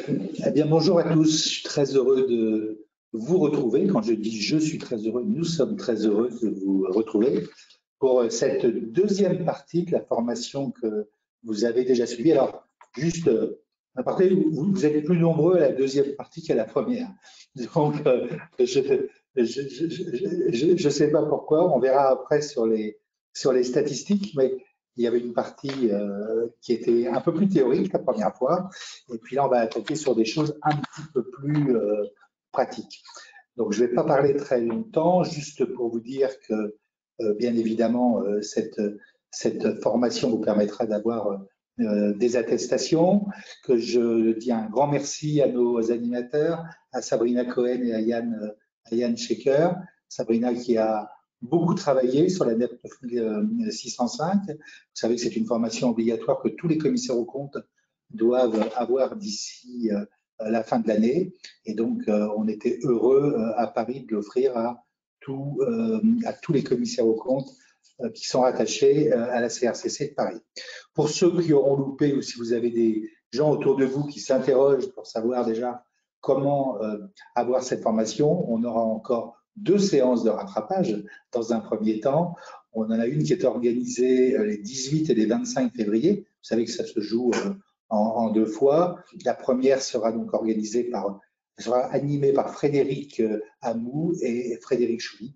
Eh bien, bonjour à tous. Je suis très heureux de vous retrouver. Quand je dis je suis très heureux, nous sommes très heureux de vous retrouver pour cette deuxième partie de la formation que vous avez déjà suivie. Alors, juste à partir, vous êtes plus nombreux à la deuxième partie qu'à la première. Donc, je ne sais pas pourquoi. On verra après sur les statistiques, mais il y avait une partie qui était un peu plus théorique la première fois. Et puis là, on va attaquer sur des choses un petit peu plus pratiques. Donc, je ne vais pas parler très longtemps, juste pour vous dire que, bien évidemment, cette formation vous permettra d'avoir des attestations, que je dis un grand merci à nos animateurs, à Sabrina Cohen et à Yann Shaker. Sabrina qui a beaucoup travaillé sur la NEP 605. Vous savez que c'est une formation obligatoire que tous les commissaires aux comptes doivent avoir d'ici la fin de l'année. Et donc, on était heureux à Paris de l'offrir à tous les commissaires aux comptes qui sont rattachés à la CRCC de Paris. Pour ceux qui auront loupé ou si vous avez des gens autour de vous qui s'interrogent pour savoir déjà comment avoir cette formation, on aura encore 2 séances de rattrapage dans un premier temps. On en a une qui est organisée les 18 et les 25 février. Vous savez que ça se joue en 2 fois. La première sera donc sera animée par Frédéric Amou et Frédéric Chouly.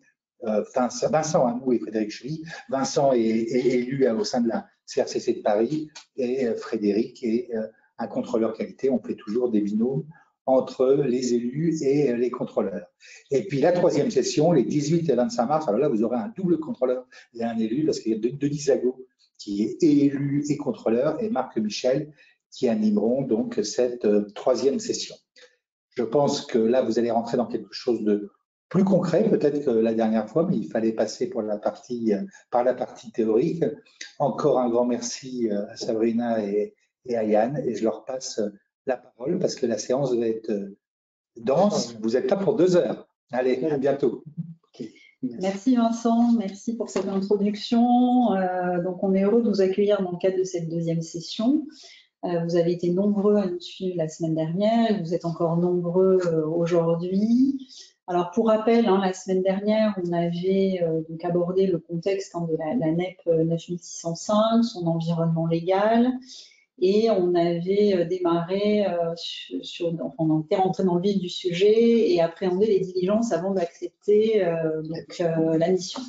Vincent Amou et Frédéric Chouly. Vincent est élu au sein de la CRCC de Paris et Frédéric est un contrôleur qualité. On fait toujours des binômes entre les élus et les contrôleurs. Et puis la troisième session, les 18 et 25 mars, alors là, vous aurez un double contrôleur et un élu, parce qu'il y a Denis Zago qui est élu et contrôleur, et Marc Michel qui animeront donc cette troisième session. Je pense que là, vous allez rentrer dans quelque chose de plus concret, peut-être que la dernière fois, mais il fallait passer par la partie théorique. Encore un grand merci à Sabrina et à Yann, et je leur passe la parole parce que la séance va être dense. Vous êtes là pour 2 heures. Allez, à bientôt. Merci Vincent, merci pour cette introduction. Donc on est heureux de vous accueillir dans le cadre de cette deuxième session. Vous avez été nombreux à nous suivre la semaine dernière, vous êtes encore nombreux aujourd'hui. Alors pour rappel, la semaine dernière, on avait donc abordé le contexte de la NEP 9605, son environnement légal, et on avait démarré, on était rentré dans le vif du sujet et appréhendé les diligences avant d'accepter la mission.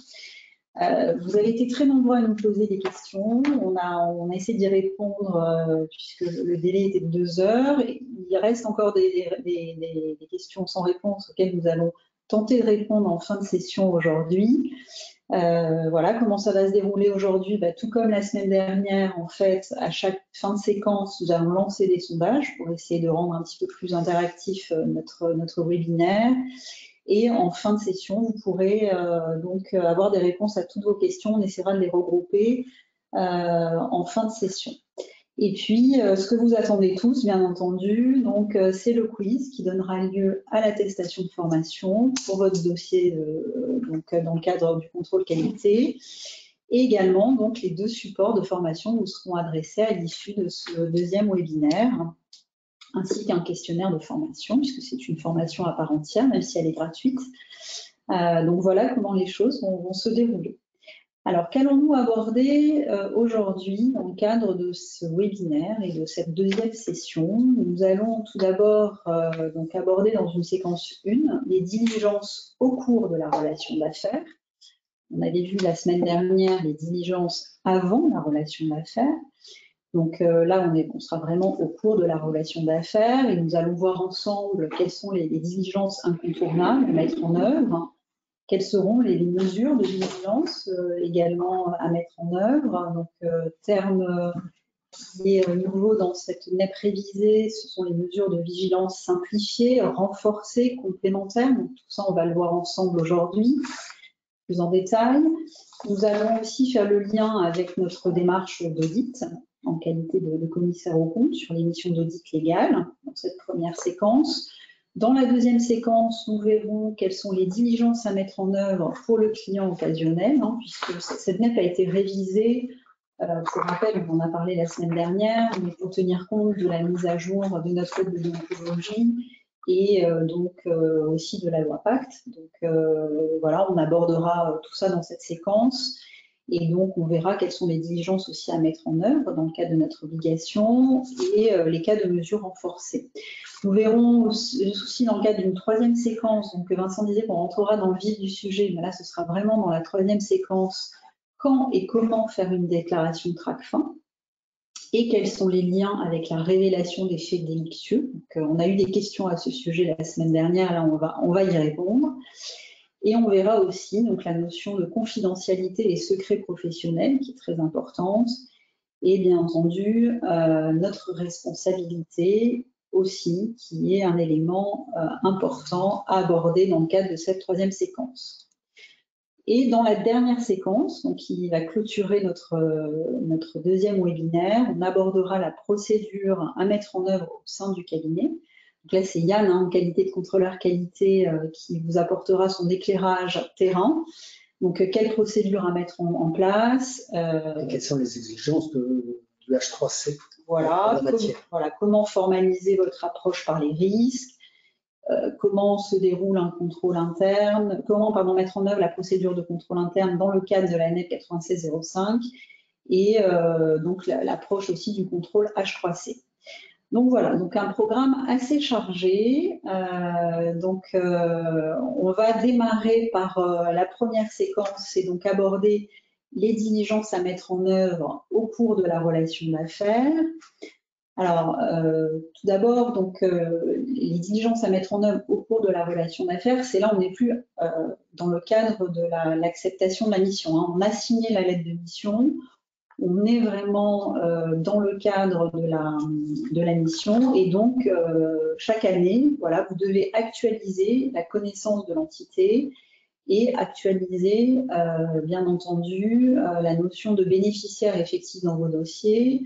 Vous avez été très nombreux à nous poser des questions. On a essayé d'y répondre puisque le délai était de 2 heures. Il reste encore des questions sans réponse auxquelles nous allons tenter de répondre en fin de session aujourd'hui. Voilà comment ça va se dérouler aujourd'hui. Tout comme la semaine dernière, en fait, à chaque fin de séquence, nous allons lancer des sondages pour essayer de rendre un petit peu plus interactif notre webinaire. Et en fin de session, vous pourrez donc avoir des réponses à toutes vos questions. On essaiera de les regrouper en fin de session. Et puis, ce que vous attendez tous, bien entendu, donc c'est le quiz qui donnera lieu à l'attestation de formation pour votre dossier donc, dans le cadre du contrôle qualité. Et également, donc, les 2 supports de formation vous seront adressés à l'issue de ce deuxième webinaire, ainsi qu'un questionnaire de formation, puisque c'est une formation à part entière, même si elle est gratuite. Donc voilà comment les choses vont se dérouler. Alors, qu'allons-nous aborder aujourd'hui dans le cadre de ce webinaire et de cette deuxième session? Nous allons tout d'abord donc aborder dans une séquence 1 les diligences au cours de la relation d'affaires. On avait vu la semaine dernière les diligences avant la relation d'affaires. Donc là, on sera vraiment au cours de la relation d'affaires et nous allons voir ensemble quelles sont les diligences incontournables à mettre en œuvre. Quelles seront les mesures de vigilance également à mettre en œuvre? Donc, terme qui est nouveau dans cette NEP révisée, ce sont les mesures de vigilance simplifiées, renforcées, complémentaires. Donc, tout ça, on va le voir ensemble aujourd'hui, plus en détail. Nous allons aussi faire le lien avec notre démarche d'audit en qualité de commissaire aux comptes sur les missions d'audit légales dans cette première séquence. Dans la deuxième séquence, nous verrons quelles sont les diligences à mettre en œuvre pour le client occasionnel, puisque cette NEP a été révisée Pour rappel, on en a parlé la semaine dernière, mais pour tenir compte de la mise à jour de notre code de déontologie et aussi de la loi Pacte. Donc voilà, on abordera tout ça dans cette séquence. Et donc, on verra quelles sont les diligences aussi à mettre en œuvre dans le cadre de notre obligation et les cas de mesures renforcées. Nous verrons aussi dans le cadre d'une troisième séquence, donc Vincent disait qu'on rentrera dans le vif du sujet, mais là, ce sera vraiment dans la troisième séquence, quand et comment faire une déclaration de TRACFIN et quels sont les liens avec la révélation des faits délictueux. Donc, on a eu des questions à ce sujet la semaine dernière, là, on va y répondre. Et on verra aussi donc, la notion de confidentialité et secret professionnel qui est très importante. Et bien entendu, notre responsabilité aussi, qui est un élément important à aborder dans le cadre de cette troisième séquence. Et dans la dernière séquence, donc, qui va clôturer notre deuxième webinaire, on abordera la procédure à mettre en œuvre au sein du cabinet. Donc là, c'est Yann, en qualité de contrôleur qualité, qui vous apportera son éclairage terrain. Donc, quelle procédure à mettre en place et quelles sont les exigences du H3C voilà, comment formaliser votre approche par les risques, comment se déroule un contrôle interne, comment mettre en œuvre la procédure de contrôle interne dans le cadre de la NEP 9605 et donc l'approche aussi du contrôle H3C. Donc voilà, donc un programme assez chargé. On va démarrer par la première séquence, c'est donc aborder les diligences à mettre en œuvre au cours de la relation d'affaires. Alors, tout d'abord, donc les diligences à mettre en œuvre au cours de la relation d'affaires, c'est là on n'est plus dans le cadre de l'acceptation de la mission. Hein. On a signé la lettre de mission. On est vraiment dans le cadre de la mission et donc chaque année, voilà, vous devez actualiser la connaissance de l'entité et actualiser, bien entendu, la notion de bénéficiaire effectif dans vos dossiers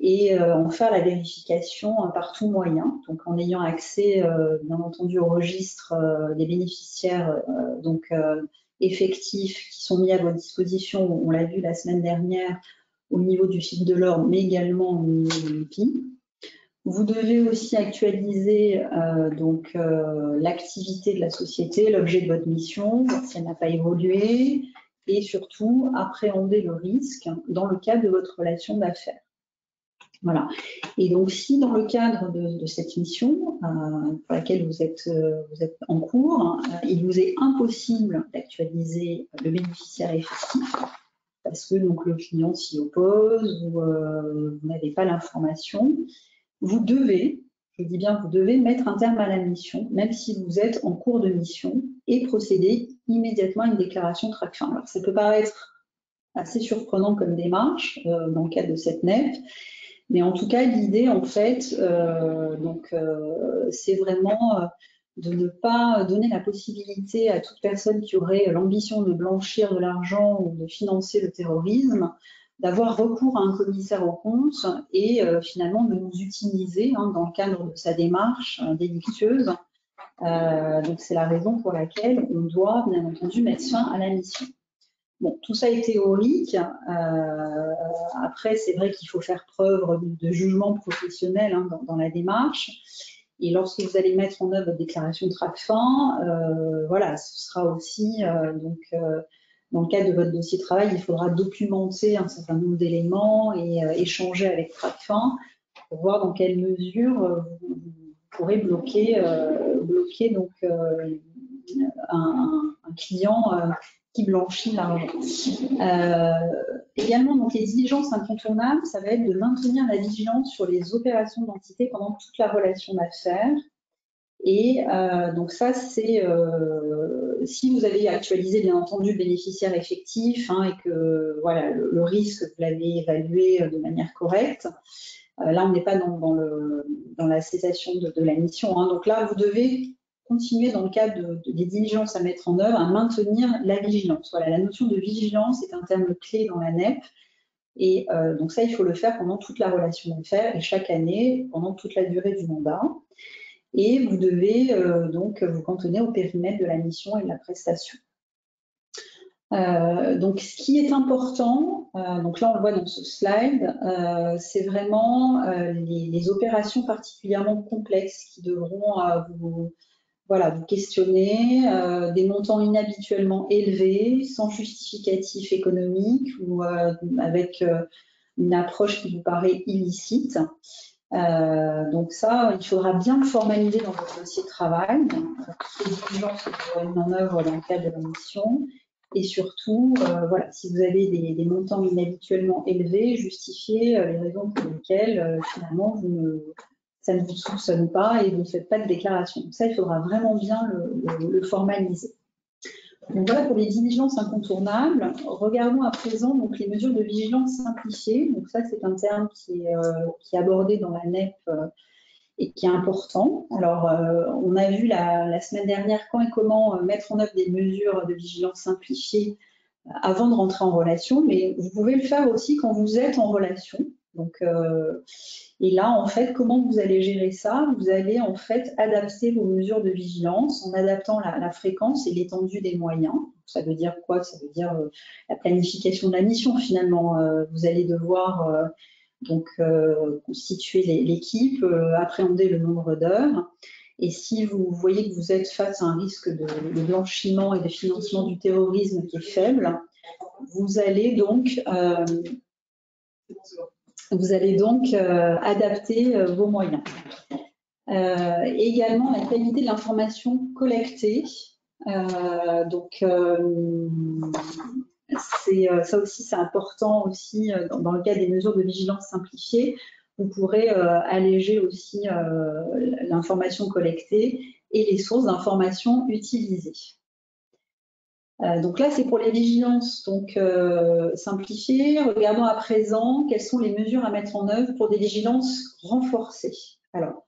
et en faire la vérification par tout moyen, donc en ayant accès, bien entendu, au registre des bénéficiaires effectifs qui sont mis à votre disposition, on l'a vu la semaine dernière, au niveau du fil de l'ordre, mais également au niveau de l'UPI. Vous devez aussi actualiser l'activité de la société, l'objet de votre mission, voir si elle n'a pas évolué, et surtout appréhender le risque dans le cadre de votre relation d'affaires. Voilà. Et donc, si dans le cadre de cette mission pour laquelle vous êtes en cours, il vous est impossible d'actualiser le bénéficiaire effectif, parce que donc, le client s'y oppose ou vous n'avez pas l'information, vous devez, je dis bien vous devez, mettre un terme à la mission, même si vous êtes en cours de mission, et procéder immédiatement à une déclaration de TRACFIN. Alors, ça peut paraître assez surprenant comme démarche dans le cadre de cette NEP, mais en tout cas, l'idée, en fait, c'est vraiment de ne pas donner la possibilité à toute personne qui aurait l'ambition de blanchir de l'argent ou de financer le terrorisme, d'avoir recours à un commissaire aux comptes et finalement de nous utiliser dans le cadre de sa démarche délictueuse. Donc, c'est la raison pour laquelle on doit, bien entendu, mettre fin à la mission. Bon, tout ça est théorique. Après, c'est vrai qu'il faut faire preuve de jugement professionnel dans la démarche. Et lorsque vous allez mettre en œuvre votre déclaration de TRACFIN, voilà, ce sera aussi, dans le cadre de votre dossier de travail, il faudra documenter un certain nombre d'éléments et échanger avec TRACFIN pour voir dans quelle mesure vous pourrez bloquer donc, un client qui blanchit l'argent. Également, donc, les diligences incontournables, ça va être de maintenir la vigilance sur les opérations d'entité pendant toute la relation d'affaires. Et donc ça, c'est si vous avez actualisé, bien entendu, le bénéficiaire effectif et que voilà, le risque, vous l'avez évalué de manière correcte. Là, on n'est pas dans la cessation de la mission. Donc là, vous devez continuer dans le cadre des diligences à mettre en œuvre, à maintenir la vigilance. Voilà, la notion de vigilance est un terme clé dans la NEP. Et donc ça, il faut le faire pendant toute la relation d'affaires et chaque année, pendant toute la durée du mandat. Et vous devez donc vous cantonner au périmètre de la mission et de la prestation. Donc, ce qui est important, donc là on le voit dans ce slide, c'est vraiment les opérations particulièrement complexes qui devront vous questionner, des montants inhabituellement élevés, sans justificatif économique ou avec une approche qui vous paraît illicite. Donc ça, il faudra bien le formaliser dans votre dossier de travail, toutes les diligences que vous aurez mises en œuvre dans le cadre de la mission. Et surtout, si vous avez des montants inhabituellement élevés, justifiez les raisons pour lesquelles finalement ça ne vous soupçonne pas et vous ne faites pas de déclaration. Donc ça, il faudra vraiment bien le formaliser. Donc voilà pour les diligences incontournables. Regardons à présent donc, les mesures de vigilance simplifiées. Donc ça, c'est un terme qui est abordé dans la NEP et qui est important. Alors, on a vu la semaine dernière quand et comment mettre en œuvre des mesures de vigilance simplifiées avant de rentrer en relation, mais vous pouvez le faire aussi quand vous êtes en relation. Donc, et là, en fait, comment vous allez gérer ça? Vous allez en fait adapter vos mesures de vigilance en adaptant la fréquence et l'étendue des moyens. Ça veut dire quoi? Ça veut dire la planification de la mission finalement. Vous allez devoir constituer l'équipe, appréhender le nombre d'heures. Et si vous voyez que vous êtes face à un risque de blanchiment et de financement du terrorisme qui est faible, vous allez donc adapter vos moyens. Également, la qualité de l'information collectée. Ça aussi, c'est important aussi dans le cadre des mesures de vigilance simplifiées. Vous pourrez alléger aussi l'information collectée et les sources d'information utilisées. Donc là, c'est pour les vigilances simplifiées. Regardons à présent quelles sont les mesures à mettre en œuvre pour des vigilances renforcées. Alors,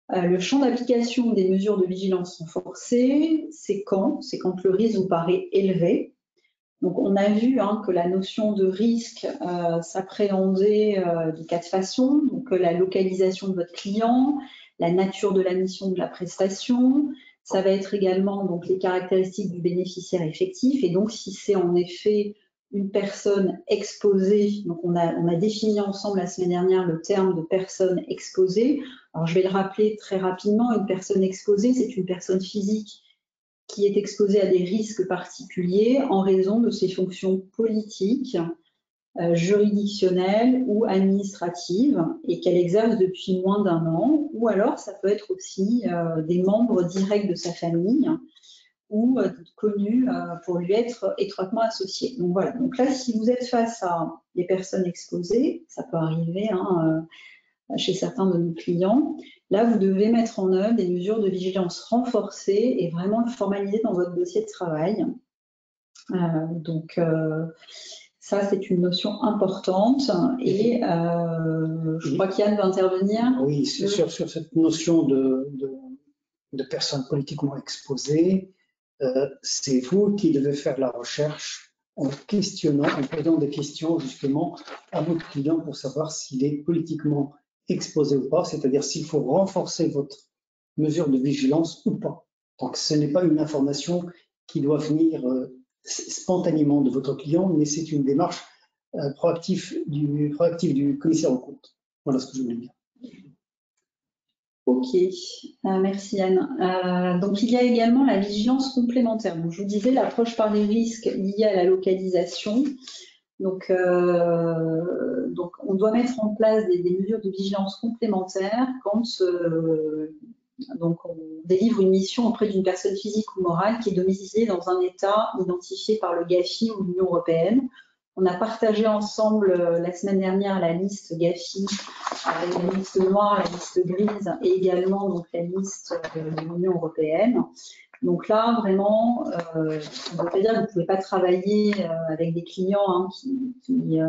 le champ d'application des mesures de vigilance renforcée, c'est quand le risque vous paraît élevé. Donc, on a vu que la notion de risque s'appréhendait de 4 façons. Donc, la localisation de votre client, la nature de la mission de la prestation, ça va être également donc, les caractéristiques du bénéficiaire effectif. Et donc, si c'est en effet une personne exposée, donc on a défini ensemble la semaine dernière le terme de personne exposée. Alors, je vais le rappeler très rapidement. Une personne exposée, c'est une personne physique qui est exposée à des risques particuliers en raison de ses fonctions politiques, juridictionnelles ou administratives et qu'elle exerce depuis moins d'1 an, ou alors ça peut être aussi des membres directs de sa famille ou connus pour lui être étroitement associés. Donc voilà, donc là si vous êtes face à des personnes exposées, ça peut arriver chez certains de nos clients, là vous devez mettre en œuvre des mesures de vigilance renforcées et vraiment le formaliser dans votre dossier de travail. Ça, c'est une notion importante et je crois qu'Yann va intervenir. Oui, sur cette notion de personnes politiquement exposées, c'est vous qui devez faire la recherche en questionnant, en posant des questions justement à votre client pour savoir s'il est politiquement exposé ou pas, c'est-à-dire s'il faut renforcer votre mesure de vigilance ou pas. Donc, ce n'est pas une information qui doit venir spontanément de votre client, mais c'est une démarche proactive du commissaire aux comptes. Voilà ce que je voulais dire. Ok, merci Anne. Donc il y a également la vigilance complémentaire. Donc, je vous disais l'approche par les risques liés à la localisation. Donc on doit mettre en place des mesures de vigilance complémentaires quand on délivre une mission auprès d'une personne physique ou morale qui est domiciliée dans un État identifié par le GAFI ou l'Union européenne. On a partagé ensemble la semaine dernière la liste GAFI, avec la liste noire, la liste grise et également donc, la liste de l'Union européenne. Donc là, vraiment, on ne veut pas dire que vous ne pouvez pas travailler avec des clients qui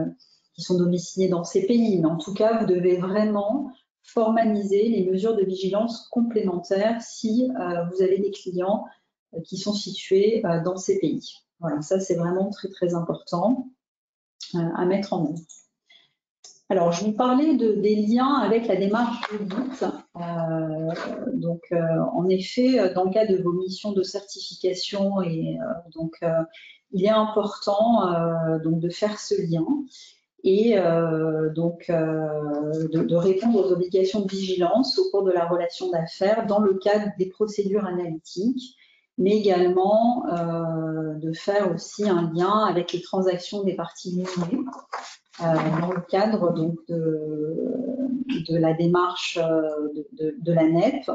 sont domiciliés dans ces pays, mais en tout cas, vous devez vraiment formaliser les mesures de vigilance complémentaires si vous avez des clients qui sont situés dans ces pays. Voilà, ça c'est vraiment très très important à mettre en œuvre. Alors, je vous parlais des liens avec la démarche d'audit. En effet, dans le cadre de vos missions de certification et il est important donc de faire ce lien et de répondre aux obligations de vigilance au cours de la relation d'affaires dans le cadre des procédures analytiques, mais également de faire aussi un lien avec les transactions des parties liées dans le cadre donc, de la démarche de la NEP,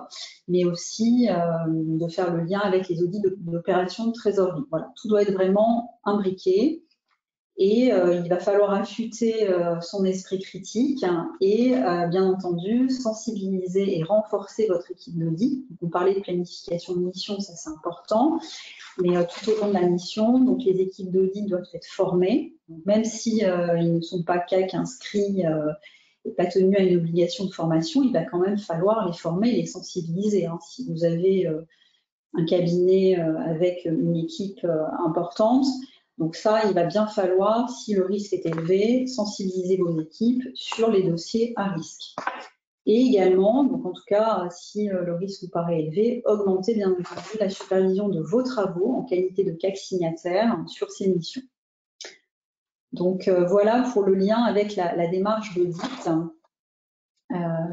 mais aussi de faire le lien avec les audits d'opérations de trésorerie. Voilà, tout doit être vraiment imbriqué. Et il va falloir affûter son esprit critique et bien entendu sensibiliser et renforcer votre équipe d'audit. On parlait de planification de mission, ça c'est important, mais tout au long de la mission, donc les équipes d'audit doivent être formées, donc, même si ils ne sont pas CAC inscrits et pas tenus à une obligation de formation, il va quand même falloir les former et les sensibiliser. Hein. Si vous avez un cabinet avec une équipe importante, donc ça, il va bien falloir, si le risque est élevé, sensibiliser vos équipes sur les dossiers à risque. Et également, donc en tout cas, si le risque vous paraît élevé, augmenter bien entendu la supervision de vos travaux en qualité de CAC signataire sur ces missions. Donc voilà pour le lien avec la démarche d'audit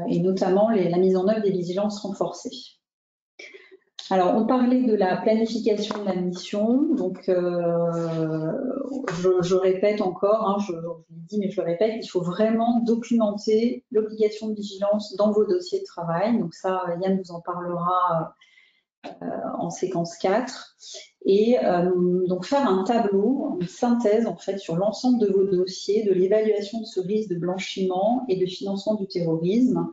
et notamment la mise en œuvre des vigilances renforcées. Alors, on parlait de la planification de la mission. Donc, je répète encore, hein, je vous l'ai dit, mais je le répète, il faut vraiment documenter l'obligation de vigilance dans vos dossiers de travail. Donc ça, Yann vous en parlera en séquence 4. Et donc, faire un tableau, une synthèse, en fait, sur l'ensemble de vos dossiers, de l'évaluation de ce risque de blanchiment et de financement du terrorisme,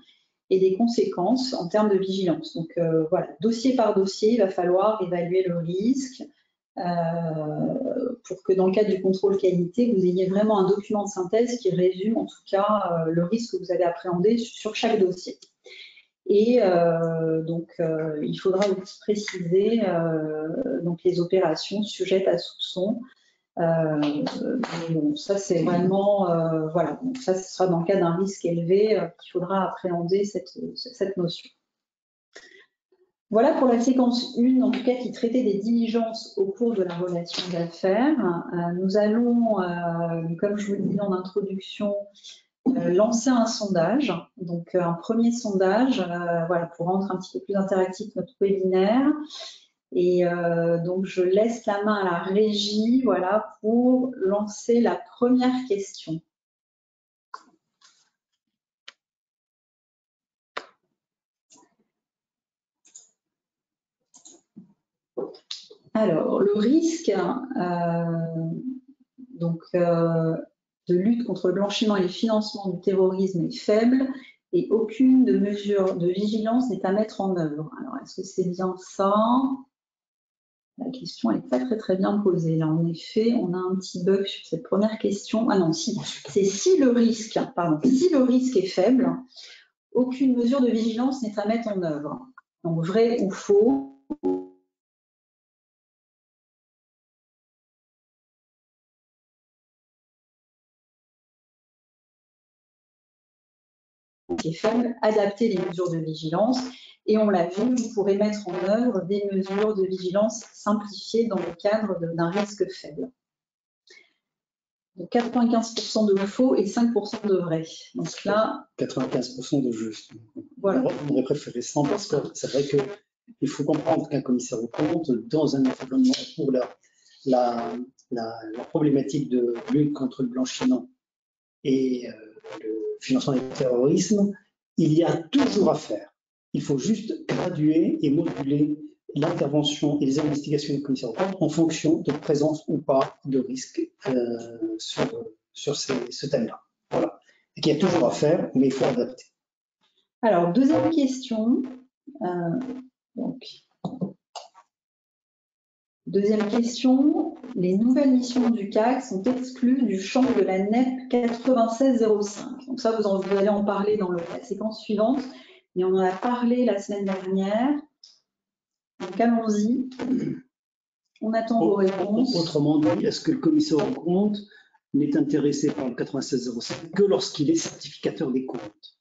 et des conséquences en termes de vigilance. Donc voilà, dossier par dossier, il va falloir évaluer le risque pour que dans le cadre du contrôle qualité, vous ayez vraiment un document de synthèse qui résume en tout cas le risque que vous avez appréhendé sur chaque dossier. Et il faudra aussi préciser donc les opérations sujettes à soupçon. Bon, ça c'est vraiment voilà, donc ça ce sera dans le cas d'un risque élevé qu'il faudra appréhender cette notion. Voilà pour la séquence 1, en tout cas qui traitait des diligences au cours de la relation d'affaires. Nous allons, comme je vous le disais en introduction, lancer un sondage, donc un premier sondage, voilà, pour rendre un petit peu plus interactif notre webinaire. Et donc, je laisse la main à la régie, voilà, pour lancer la première question. Alors, le risque de lutte contre le blanchiment et le financement du terrorisme est faible et aucune de mesure de vigilance n'est à mettre en œuvre. Alors, est-ce que c'est bien ça ? La question n'est pas très bien posée. Là, en effet, on a un petit bug sur cette première question. Ah non, si. C'est si le risque est faible, aucune mesure de vigilance n'est à mettre en œuvre. Donc, vrai ou faux? Qui est faible, adapter les mesures de vigilance. Et on l'a vu, vous pourrez mettre en œuvre des mesures de vigilance simplifiées dans le cadre d'un risque faible. Donc 95% de faux et 5% de vrai. Donc là, 95% de juste. Voilà. On aurait préféré 100 parce que c'est vrai qu'il faut comprendre qu'un commissaire aux comptes, dans un environnement pour la problématique de lutte contre le blanchiment et le financement du terrorisme, il y a toujours à faire. Il faut juste graduer et moduler l'intervention et les investigations du commissaire aux comptes en fonction de présence ou pas de risque sur ce thème-là. Voilà. Et qu'il y a toujours à faire, mais il faut adapter. Alors, deuxième question. Deuxième question, les nouvelles missions du CAC sont exclues du champ de la NEP 9605. Donc ça, vous allez en parler dans la séquence suivante, mais on en a parlé la semaine dernière. Donc allons-y. On attend vos réponses. Autrement dit, est-ce que le commissaire aux comptes n'est intéressé par le 9605 que lorsqu'il est certificateur des comptes?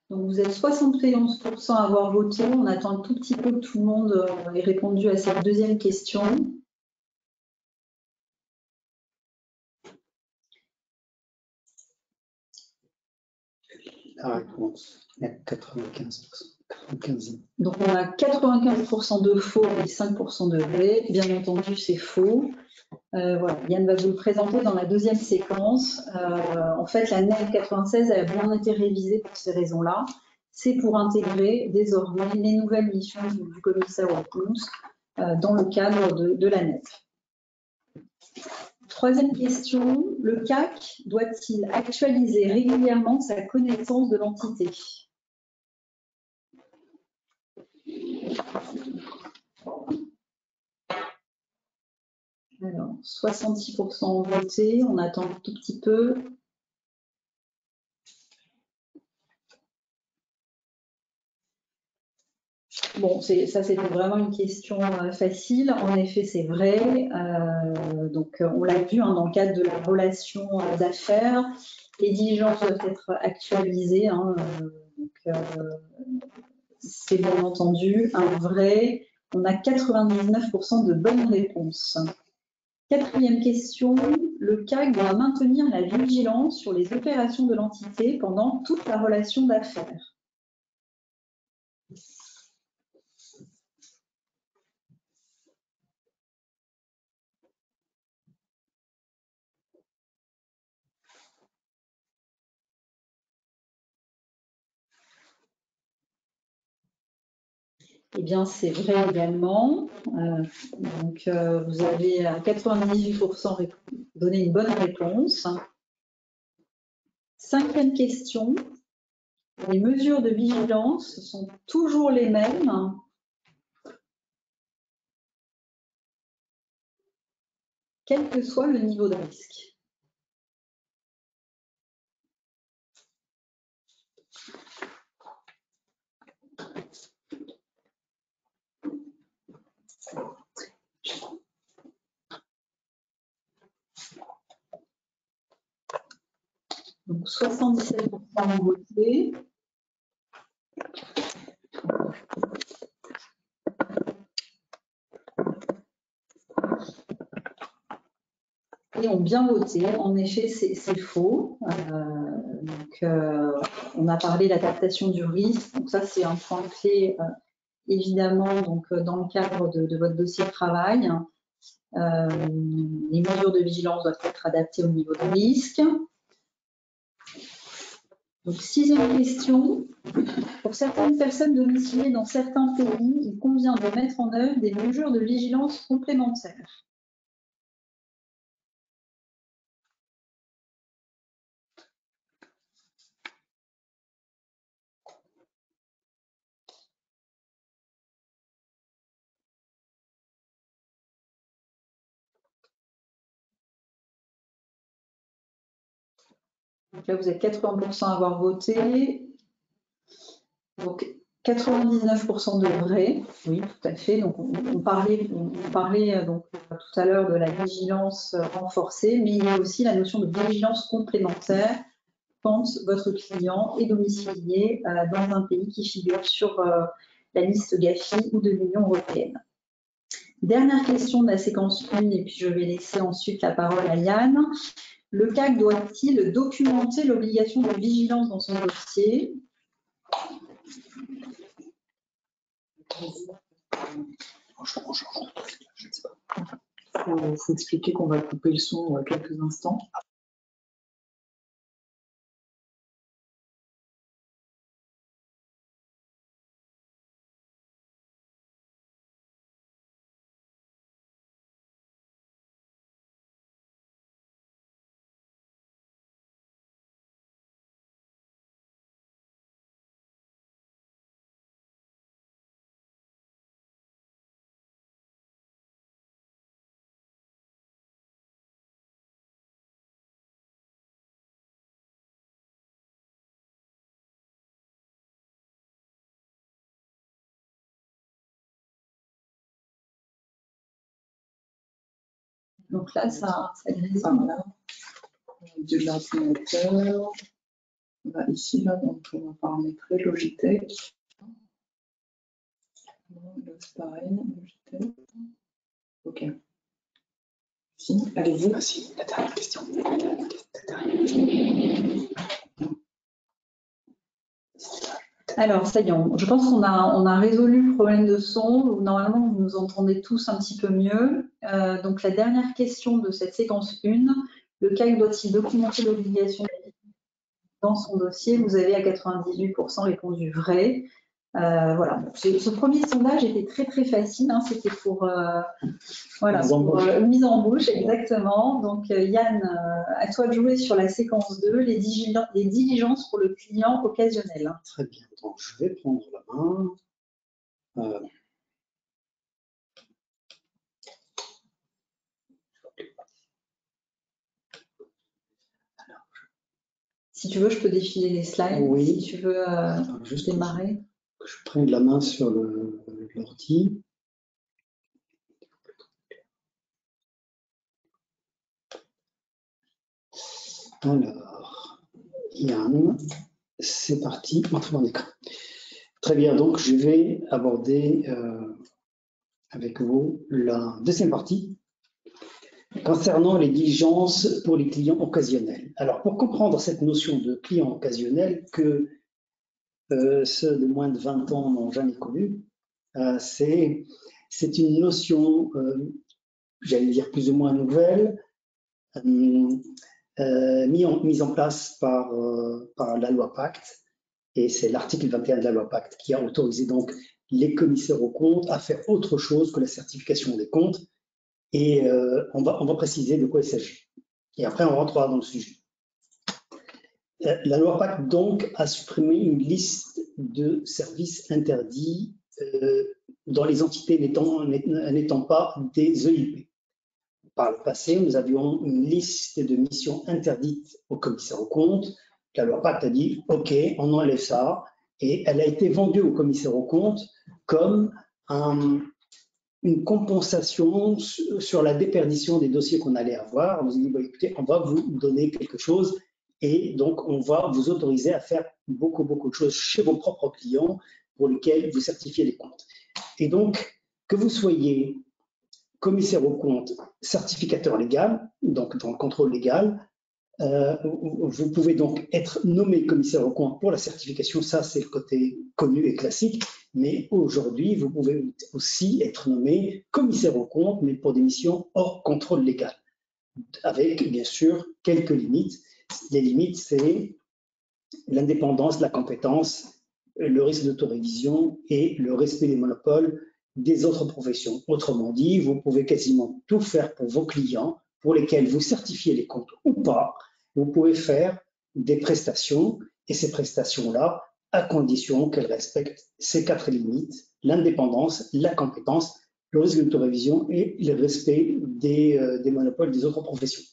Donc vous êtes 71% à avoir voté. On attend un tout petit peu que tout le monde ait répondu à cette deuxième question. La réponse est 95%. Donc on a 95% de faux et 5% de vrai. Bien entendu, c'est faux. Voilà. Yann va vous le présenter dans la deuxième séquence. En fait, la NEL 96 a bien été révisée pour ces raisons-là. C'est pour intégrer désormais les nouvelles missions du commissaire aux réponses dans le cadre de la NEL. Troisième question, le CAC doit-il actualiser régulièrement sa connaissance de l'entité ? Alors, 66% ont voté, on attend un tout petit peu. Bon, ça c'était vraiment une question facile. En effet, c'est vrai. Donc, on l'a vu dans le cadre de la relation d'affaires, les diligences doivent être actualisées. C'est bien entendu un vrai. On a 99% de bonnes réponses. Quatrième question, le CAC doit maintenir la vigilance sur les opérations de l'entité pendant toute la relation d'affaires. Eh bien, c'est vrai également. Donc, vous avez à 98% donné une bonne réponse. Cinquième question. Les mesures de vigilance sont toujours les mêmes, quel que soit le niveau de risque. Donc 77% ont voté. Et ont bien voté. En effet, c'est faux. On a parlé de l'adaptation du risque. Donc ça, c'est un point clé, évidemment, donc, dans le cadre de votre dossier de travail. Les mesures de vigilance doivent être adaptées au niveau de risque. Donc, sixième question. Pour certaines personnes domiciliées dans certains pays, il convient de mettre en œuvre des mesures de vigilance complémentaires. Donc là, vous êtes 80% à avoir voté. Donc, 99% de vrai, oui, tout à fait. Donc, on parlait donc, tout à l'heure de la vigilance renforcée, mais il y a aussi la notion de vigilance complémentaire quand votre client est domicilié dans un pays qui figure sur la liste GAFI ou de l'Union européenne. Dernière question de la séquence 1, et puis je vais laisser ensuite la parole à Yann. Le CAC doit-il documenter l'obligation de vigilance dans son dossier ? Il faut expliquer qu'on va couper le son quelques instants. Donc là, ça grésille. Voilà. De l'ordinateur. Ici, là, donc, on va paramétrer Logitech. Pareil, Logitech. OK. Si, allez-y. Ah si, la dernière question. Alors, ça y est, je pense qu'on a résolu le problème de son. Normalement, vous nous entendez tous un petit peu mieux. Donc, la dernière question de cette séquence 1, le CAC doit-il documenter l'obligation dans son dossier? Vous avez à 98% répondu vrai. Voilà. Ce premier sondage était très, très facile. Hein. C'était pour, mise en bouche, exactement. Donc, Yann, à toi de jouer sur la séquence 2, les diligences pour le client occasionnel. Très bien. Donc, je vais prendre la main. Si tu veux, je peux défiler les slides. Oui. Si tu veux juste démarrer. Que je prenne la main sur l'ordi. Alors, Yann, c'est parti, montre mon écran. Très bien, donc je vais aborder avec vous la deuxième partie concernant les diligences pour les clients occasionnels. Alors, pour comprendre cette notion de client occasionnel que ceux de moins de 20 ans n'ont jamais connue, c'est une notion, j'allais dire plus ou moins nouvelle, mise en place par la loi Pacte, et c'est l'article 21 de la loi Pacte qui a autorisé donc les commissaires aux comptes à faire autre chose que la certification des comptes, et on va préciser de quoi il s'agit. Et après, on rentrera dans le sujet. La loi Pacte donc a supprimé une liste de services interdits dans les entités n'étant pas des EIP. Par le passé, nous avions une liste de missions interdites aux commissaires aux comptes. La loi Pacte a dit « OK, on enlève ça ». Et elle a été vendue aux commissaires aux comptes comme une compensation sur la déperdition des dossiers qu'on allait avoir. On nous a dit bah, « écoutez, on va vous donner quelque chose et donc on va vous autoriser à faire beaucoup de choses chez vos propres clients pour lesquels vous certifiez les comptes ». Et donc, que vous soyez commissaire aux comptes, certificateur légal, donc dans le contrôle légal, vous pouvez donc être nommé commissaire aux comptes pour la certification, ça c'est le côté connu et classique, mais aujourd'hui vous pouvez aussi être nommé commissaire aux comptes, mais pour des missions hors contrôle légal, avec bien sûr quelques limites. Les limites, c'est l'indépendance, la compétence, le risque d'autorévision et le respect des monopoles des autres professions. Autrement dit, vous pouvez quasiment tout faire pour vos clients, pour lesquels vous certifiez les comptes ou pas. Vous pouvez faire des prestations, et ces prestations-là, à condition qu'elles respectent ces 4 limites, l'indépendance, la compétence, le risque d'autorévision et le respect des monopoles des autres professions.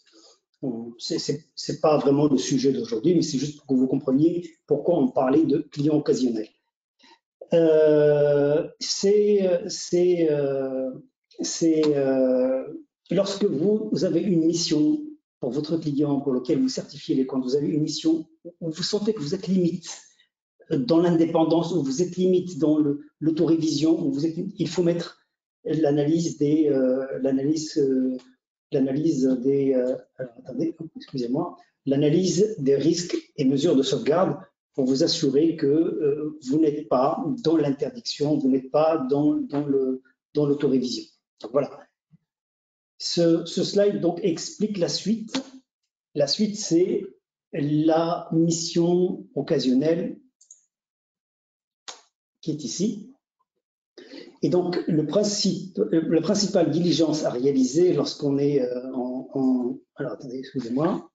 Ce n'est pas vraiment le sujet d'aujourd'hui, mais c'est juste pour que vous compreniez pourquoi on parlait de clients occasionnels. Lorsque vous avez une mission pour votre client pour lequel vous certifiez les comptes, vous avez une mission où vous sentez que vous êtes limite dans l'indépendance, où vous êtes limite dans l'autorévision, où il faut mettre l'analyse des l'analyse des risques et mesures de sauvegarde pour vous assurer que vous n'êtes pas dans l'interdiction, vous n'êtes pas dans l'autorévision. Donc voilà. Ce slide donc explique la suite. La suite, c'est la mission occasionnelle qui est ici. Et donc, la principale diligence à réaliser lorsqu'on est alors, attendez, excusez-moi.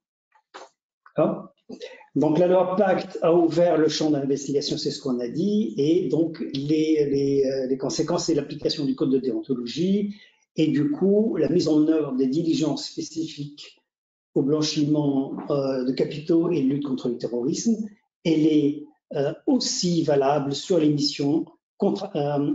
Donc, la loi Pacte a ouvert le champ d'investigation, c'est ce qu'on a dit, et donc les conséquences, c'est l'application du code de déontologie, et du coup, la mise en œuvre des diligences spécifiques au blanchiment de capitaux et lutte contre le terrorisme, elle est aussi valable sur les missions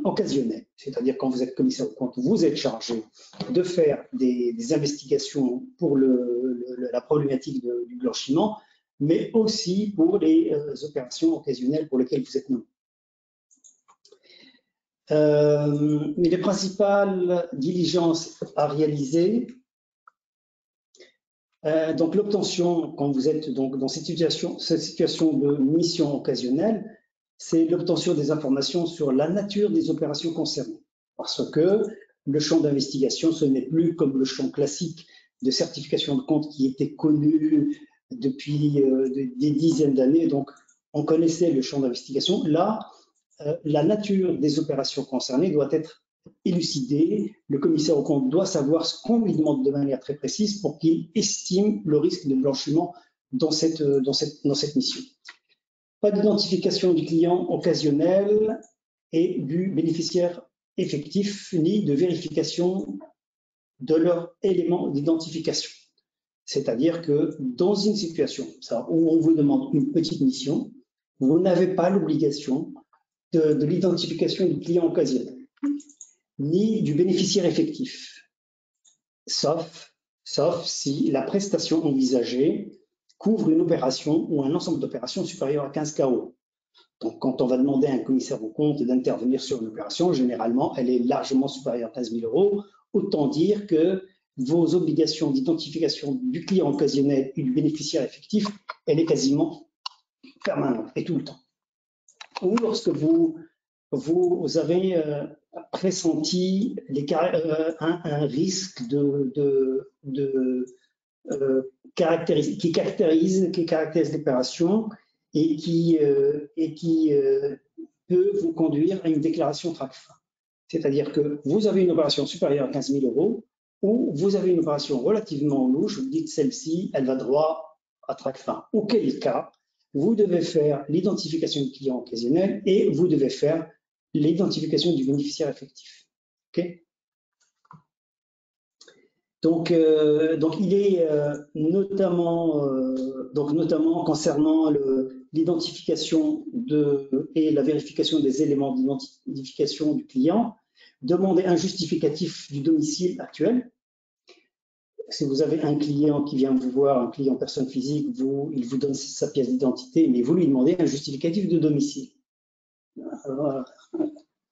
occasionnelles. C'est-à-dire quand vous êtes commissaire aux comptes, vous êtes chargé de faire des investigations pour la problématique du blanchiment, mais aussi pour les opérations occasionnelles pour lesquelles vous êtes nommé. Les principales diligences à réaliser, donc l'obtention, quand vous êtes donc dans cette situation de mission occasionnelle, c'est l'obtention des informations sur la nature des opérations concernées. Parce que le champ d'investigation, ce n'est plus comme le champ classique de certification de compte qui était connu depuis des dizaines d'années. Donc, on connaissait le champ d'investigation. Là, la nature des opérations concernées doit être élucidée. Le commissaire aux comptes doit savoir ce qu'on lui demande de manière très précise pour qu'il estime le risque de blanchiment dans cette mission. Pas d'identification du client occasionnel et du bénéficiaire effectif, ni de vérification de leur élément d'identification. C'est-à-dire que dans une situation où on vous demande une petite mission, vous n'avez pas l'obligation de l'identification du client occasionnel, ni du bénéficiaire effectif, sauf si la prestation envisagée couvre une opération ou un ensemble d'opérations supérieur à 15 KO. Donc, quand on va demander à un commissaire aux comptes d'intervenir sur une opération, généralement, elle est largement supérieure à 15 000 €. Autant dire que vos obligations d'identification du client occasionnel et du bénéficiaire effectif, elle est quasiment permanente et tout le temps. Ou lorsque vous avez pressenti un risque qui caractérise l'opération et qui peut vous conduire à une déclaration TRACFIN. C'est-à-dire que vous avez une opération supérieure à 15 000 € ou vous avez une opération relativement louche, vous dites celle-ci, elle va droit à TRACFIN. Auquel cas, vous devez faire l'identification du client occasionnel et vous devez faire l'identification du bénéficiaire effectif. Okay? Donc, il est notamment concernant l'identification et la vérification des éléments d'identification du client, demander un justificatif du domicile actuel. Si vous avez un client qui vient vous voir, un client personne physique, il vous donne sa pièce d'identité, mais vous lui demandez un justificatif de domicile.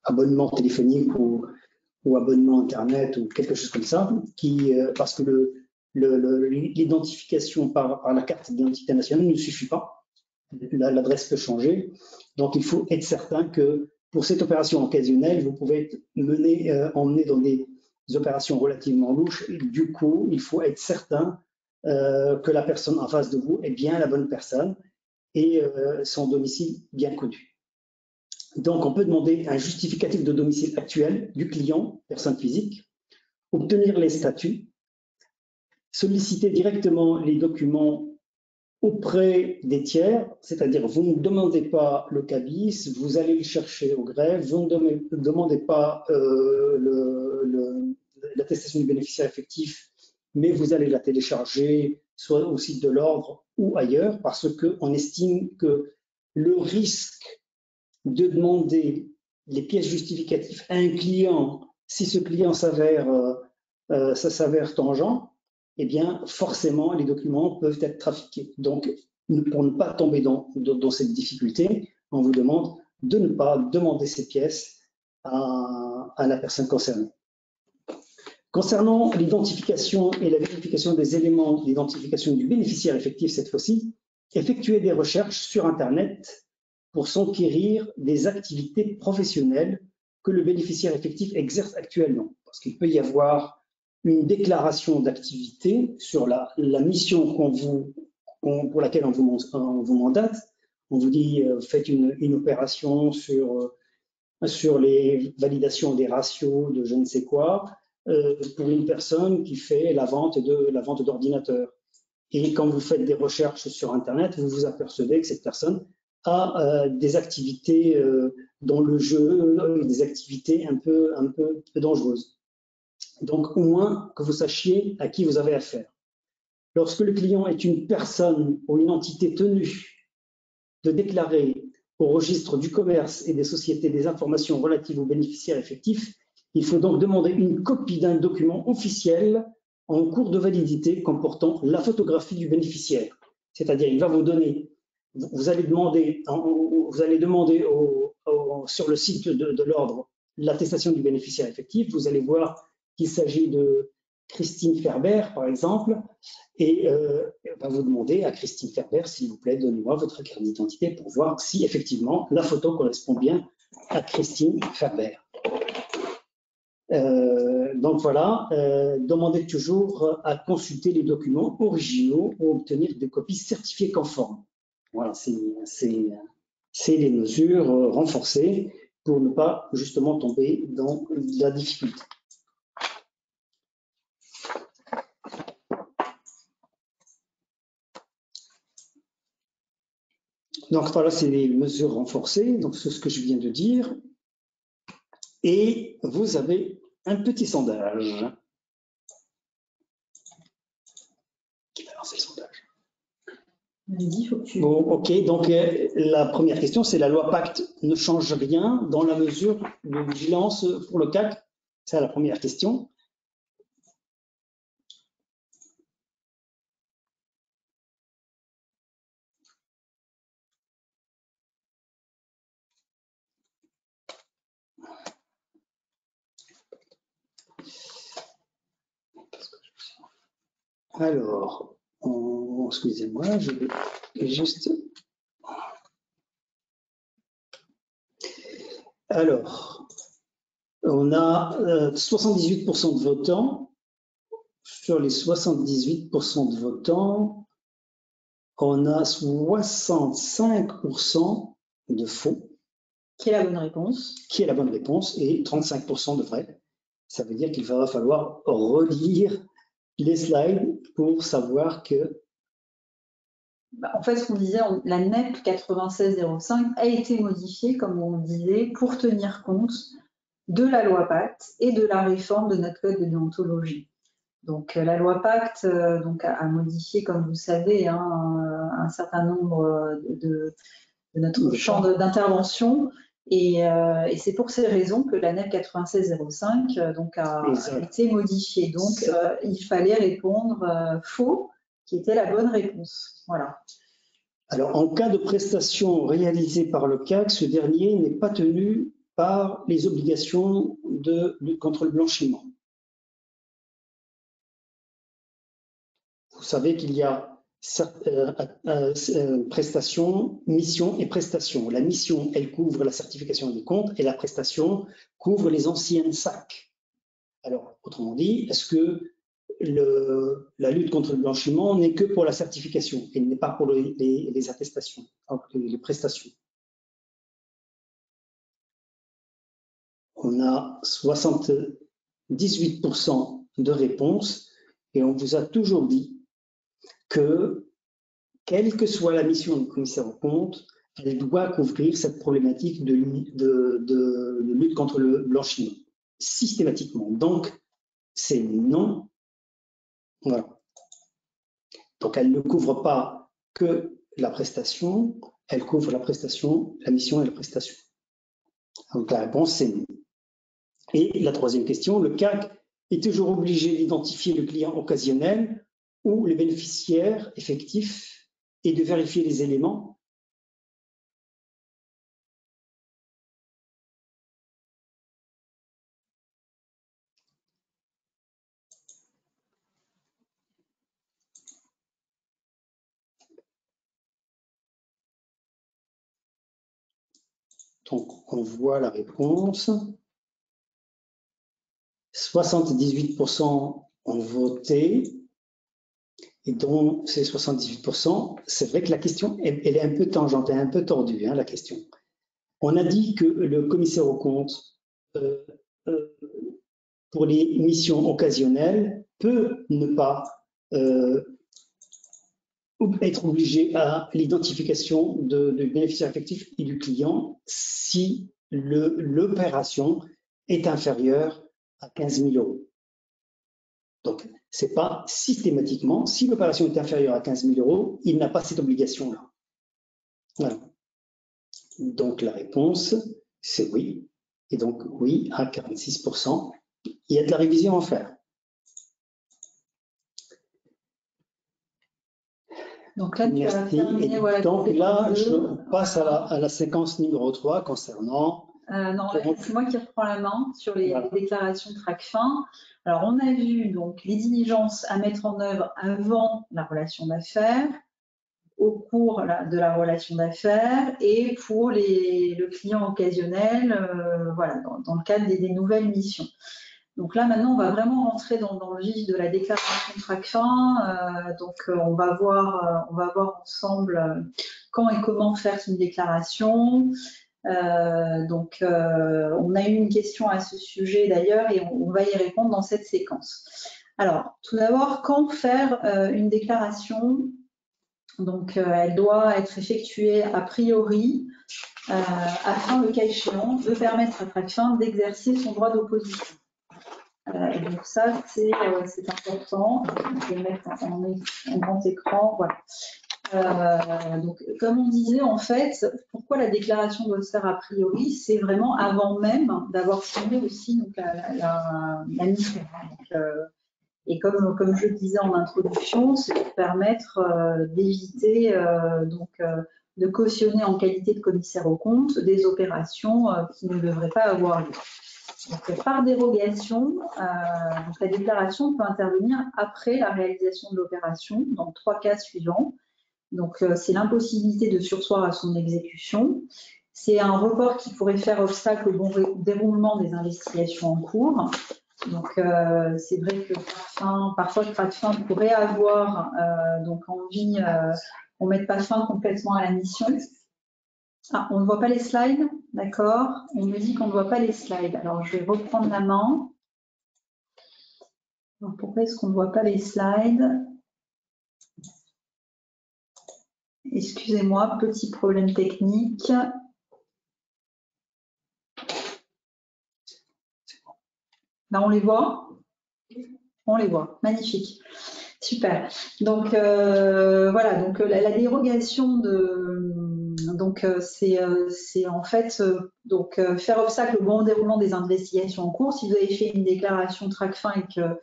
Abonnement téléphonique ou abonnement Internet ou quelque chose comme ça, parce que l'identification par la carte d'identité nationale ne suffit pas. L'adresse peut changer. Donc, il faut être certain que pour cette opération occasionnelle, vous pouvez être emmené dans des opérations relativement louches. Et du coup, il faut être certain que la personne en face de vous est bien la bonne personne et son domicile bien connu. Donc, on peut demander un justificatif de domicile actuel du client, personne physique, obtenir les statuts, solliciter directement les documents auprès des tiers, c'est-à-dire vous ne demandez pas le cabis, vous allez le chercher au greffe, vous ne demandez pas l'attestation du bénéficiaire effectif, mais vous allez la télécharger soit au site de l'ordre ou ailleurs, parce qu'on estime que le risque de demander les pièces justificatives à un client, si ce client s'avère tangent, eh bien, forcément, les documents peuvent être trafiqués. Donc, pour ne pas tomber dans cette difficulté, on vous demande de ne pas demander ces pièces à la personne concernée. Concernant l'identification et la vérification des éléments d'identification du bénéficiaire effectif, cette fois-ci, effectuer des recherches sur Internet pour s'enquérir des activités professionnelles que le bénéficiaire effectif exerce actuellement. Parce qu'il peut y avoir une déclaration d'activité sur la mission pour laquelle on vous mandate. On vous dit, faites une opération sur les validations des ratios de je ne sais quoi, pour une personne qui fait la vente d'ordinateurs. Et quand vous faites des recherches sur Internet, vous vous apercevez que cette personne a des activités dans le jeu, des activités un peu dangereuses. Donc, au moins que vous sachiez à qui vous avez affaire. Lorsque le client est une personne ou une entité tenue de déclarer au registre du commerce et des sociétés des informations relatives aux bénéficiaires effectifs, il faut donc demander une copie d'un document officiel en cours de validité comportant la photographie du bénéficiaire. C'est-à-dire, il va vous donner, vous allez demander sur le site de l'ordre l'attestation du bénéficiaire effectif. Vous allez voir qu'il s'agit de Christine Ferber, par exemple, et va vous demander à Christine Ferber, s'il vous plaît, donnez-moi votre carte d'identité pour voir si effectivement la photo correspond bien à Christine Ferber. Donc voilà, demandez toujours à consulter les documents originaux ou obtenir des copies certifiées conformes. Voilà, c'est les mesures renforcées pour ne pas justement tomber dans la difficulté. Donc voilà, c'est les mesures renforcées, donc c'est ce que je viens de dire. Et vous avez un petit sondage. Qui va lancer le sondage? Bon, ok, donc la première question, c'est la loi Pacte ne change rien dans la mesure de vigilance pour le CAC. C'est la première question. Alors, excusez-moi, je vais juste... Alors, on a 78% de votants. Sur les 78% de votants, on a 65% de faux. Qui est la bonne réponse? Qui est la bonne réponse et 35% de vrai. Ça veut dire qu'il va falloir relire les slides pour savoir que... En fait, ce qu'on disait, la NEP 9605 a été modifiée, comme on disait, pour tenir compte de la loi Pacte et de la réforme de notre code de déontologie. Donc, la loi Pacte a modifié, comme vous le savez, un certain nombre de notre champ d'intervention. Et c'est pour ces raisons que la NEP 9605 a été modifiée. Donc, il fallait répondre faux, qui était la bonne réponse. Voilà. Alors, en cas de prestation réalisée par le CAC, ce dernier n'est pas tenu par les obligations de lutte contre le blanchiment. Vous savez qu'il y a prestation, mission et prestation. La mission, elle couvre la certification des comptes et la prestation couvre les anciennes SAC. Alors, autrement dit, est-ce que la lutte contre le blanchiment n'est que pour la certification et n'est pas pour les attestations, les prestations? On a 78% de réponses et on vous a toujours dit que, quelle que soit la mission du commissaire aux comptes, elle doit couvrir cette problématique de lutte contre le blanchiment, systématiquement. Donc, c'est non. Voilà. Donc, elle ne couvre pas que la prestation, elle couvre la prestation, la mission et la prestation. Donc, la réponse, c'est non. Et la troisième question, le CAC est toujours obligé d'identifier le client occasionnel ou les bénéficiaires effectifs et de vérifier les éléments. Donc, on voit la réponse. 78% ont voté. Et dont ces 78%, c'est vrai que la question, elle est un peu tangente, elle est un peu tordue, hein, la question. On a dit que le commissaire aux comptes, pour les missions occasionnelles, peut ne pas être obligé à l'identification du bénéficiaire effectif et du client si l'opération est inférieure à 15 000 €. Donc, ce n'est pas systématiquement, si l'opération est inférieure à 15 000 €, il n'a pas cette obligation-là. Voilà. Donc, la réponse, c'est oui. Et donc, oui, à 46%. Il y a de la révision à faire. Donc là, tu as Merci. terminé, Et voilà, donc c'est là, deux. je passe à la séquence numéro 3 concernant... Non, c'est moi qui reprends la main sur les Voilà. déclarations de TRACFIN. Alors, on a vu donc les diligences à mettre en œuvre avant la relation d'affaires, au cours de la relation d'affaires et pour le client occasionnel, voilà, dans le cadre des nouvelles missions. Donc là, maintenant, on va vraiment rentrer dans le vif de la déclaration de TRACFIN. On va voir ensemble quand et comment faire une déclaration. On a eu une question à ce sujet d'ailleurs et on va y répondre dans cette séquence. Alors, tout d'abord, quand faire une déclaration? Donc, elle doit être effectuée a priori afin, le cas échéant, de permettre à TRACFIN d'exercer son droit d'opposition. Donc ça, c'est important. Je vais le mettre en grand écran. Voilà. Donc, comme on disait, en fait, pourquoi la déclaration doit se faire a priori? C'est vraiment avant même d'avoir signé aussi donc, la mission. Et comme je le disais en introduction, c'est pour permettre d'éviter de cautionner en qualité de commissaire aux comptes des opérations qui ne devraient pas avoir lieu. Donc, par dérogation, la déclaration peut intervenir après la réalisation de l'opération dans 3 cas suivants. Donc, c'est l'impossibilité de surseoir à son exécution. C'est un report qui pourrait faire obstacle au bon déroulement des investigations en cours. Donc, c'est vrai que parfois, TRACFIN pourrait avoir envie qu'on ne mette pas fin complètement à la mission. Ah, on ne voit pas les slides, d'accord. On me dit qu'on ne voit pas les slides. Alors, je vais reprendre la main. Alors, pourquoi est-ce qu'on ne voit pas les slides? Excusez-moi, petit problème technique. Là, on les voit? On les voit, magnifique. Super. Donc, voilà, donc la dérogation c'est en fait faire obstacle au bon déroulement des investigations en cours. Si vous avez fait une déclaration TRACFIN et que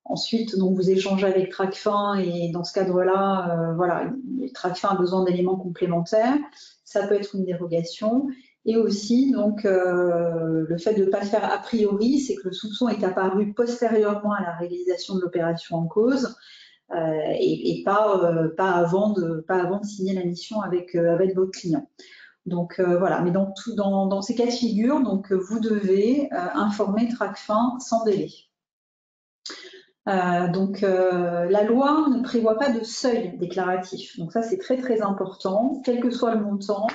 ensuite donc vous échangez avec TRACFIN et dans ce cadre-là, voilà, TRACFIN a besoin d'éléments complémentaires, ça peut être une dérogation. Et aussi, donc, le fait de ne pas le faire a priori, c'est que le soupçon est apparu postérieurement à la réalisation de l'opération en cause et pas avant de signer la mission avec votre client. Donc, voilà. Mais dans ces cas de figure, donc, vous devez informer TRACFIN sans délai. La loi ne prévoit pas de seuil déclaratif. Donc ça, c'est très, très important. Quel que soit le montant,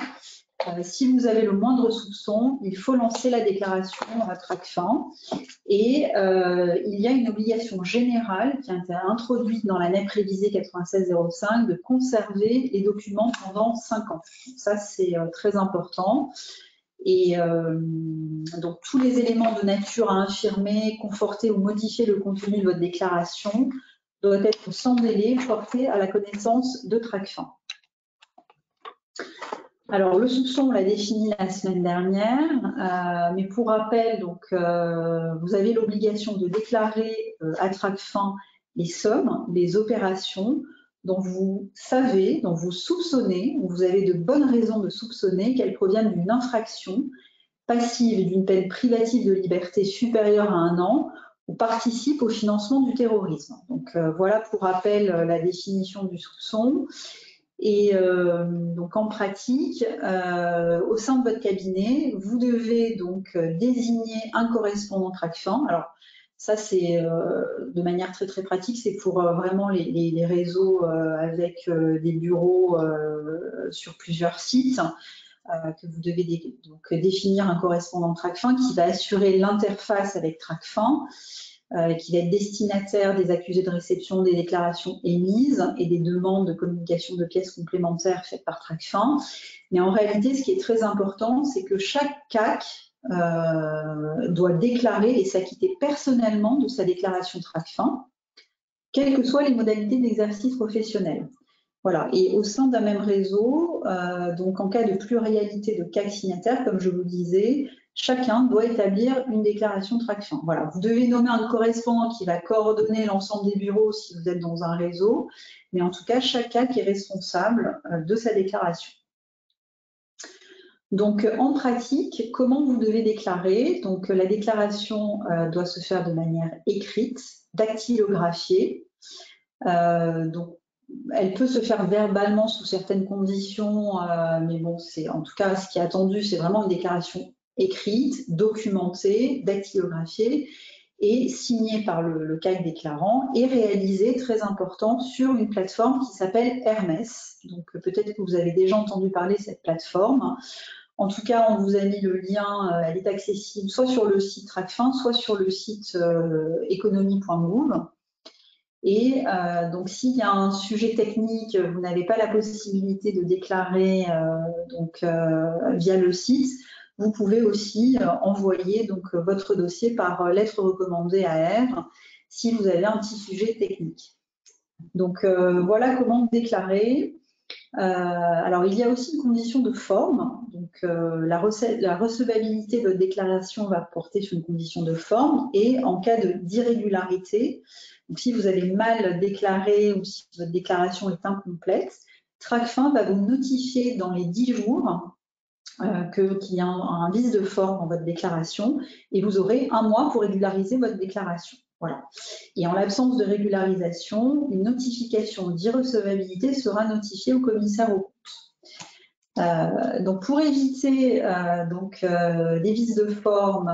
si vous avez le moindre soupçon, il faut lancer la déclaration à TRACFIN. Et il y a une obligation générale qui a été introduite dans la NEP révisée 9605 de conserver les documents pendant 5 ans. Donc ça, c'est très important. Et donc, tous les éléments de nature à infirmer, conforter ou modifier le contenu de votre déclaration doivent être sans délai portés à la connaissance de TRACFIN. Alors, le soupçon, on l'a défini la semaine dernière, mais pour rappel, donc, vous avez l'obligation de déclarer à TRACFIN les sommes, les opérations dont vous savez, dont vous soupçonnez, dont vous avez de bonnes raisons de soupçonner qu'elles proviennent d'une infraction passive d'une peine privative de liberté supérieure à 1 an ou participe au financement du terrorisme. Donc, voilà pour rappel la définition du soupçon. Et donc en pratique, au sein de votre cabinet, vous devez donc désigner un correspondant TRACFIN. Alors ça, c'est de manière très très pratique, c'est pour vraiment les réseaux avec des bureaux sur plusieurs sites, que vous devez donc définir un correspondant TRACFIN qui va assurer l'interface avec TRACFIN, qui va être destinataire des accusés de réception des déclarations émises et des demandes de communication de pièces complémentaires faites par TRACFIN. Mais en réalité, ce qui est très important, c'est que chaque CAC doit déclarer et s'acquitter personnellement de sa déclaration TRACFIN, quelles que soient les modalités d'exercice professionnel. Voilà. Et au sein d'un même réseau, donc en cas de pluralité de CAC signataires, comme je vous le disais, chacun doit établir une déclaration TRACFIN. Voilà, vous devez nommer un correspondant qui va coordonner l'ensemble des bureaux si vous êtes dans un réseau, mais en tout cas, chaque CAC est responsable de sa déclaration. Donc, en pratique, comment vous devez déclarer? Donc, la déclaration doit se faire de manière écrite, dactylographiée. Donc, elle peut se faire verbalement sous certaines conditions, mais bon, en tout cas, ce qui est attendu, c'est vraiment une déclaration écrite, documentée, dactylographiée et signée par le CAC déclarant et réalisée, très important, sur une plateforme qui s'appelle Hermes. Donc, peut-être que vous avez déjà entendu parler de cette plateforme. En tout cas, on vous a mis le lien, elle est accessible soit sur le site TRACFIN, soit sur le site économie.move. Et donc, s'il y a un sujet technique, vous n'avez pas la possibilité de déclarer via le site, vous pouvez aussi envoyer donc, votre dossier par lettre recommandée à R si vous avez un petit sujet technique. Donc, voilà comment déclarer. Alors, il y a aussi une condition de forme. Donc, la recevabilité de votre déclaration va porter sur une condition de forme et en cas d'irrégularité, donc si vous avez mal déclaré ou si votre déclaration est incomplète, TRACFIN va vous notifier dans les 10 jours qu'il y a un vice de forme dans votre déclaration et vous aurez 1 mois pour régulariser votre déclaration. Voilà. Et en l'absence de régularisation, une notification d'irrecevabilité sera notifiée au commissaire aux comptes. Donc pour éviter des vices de forme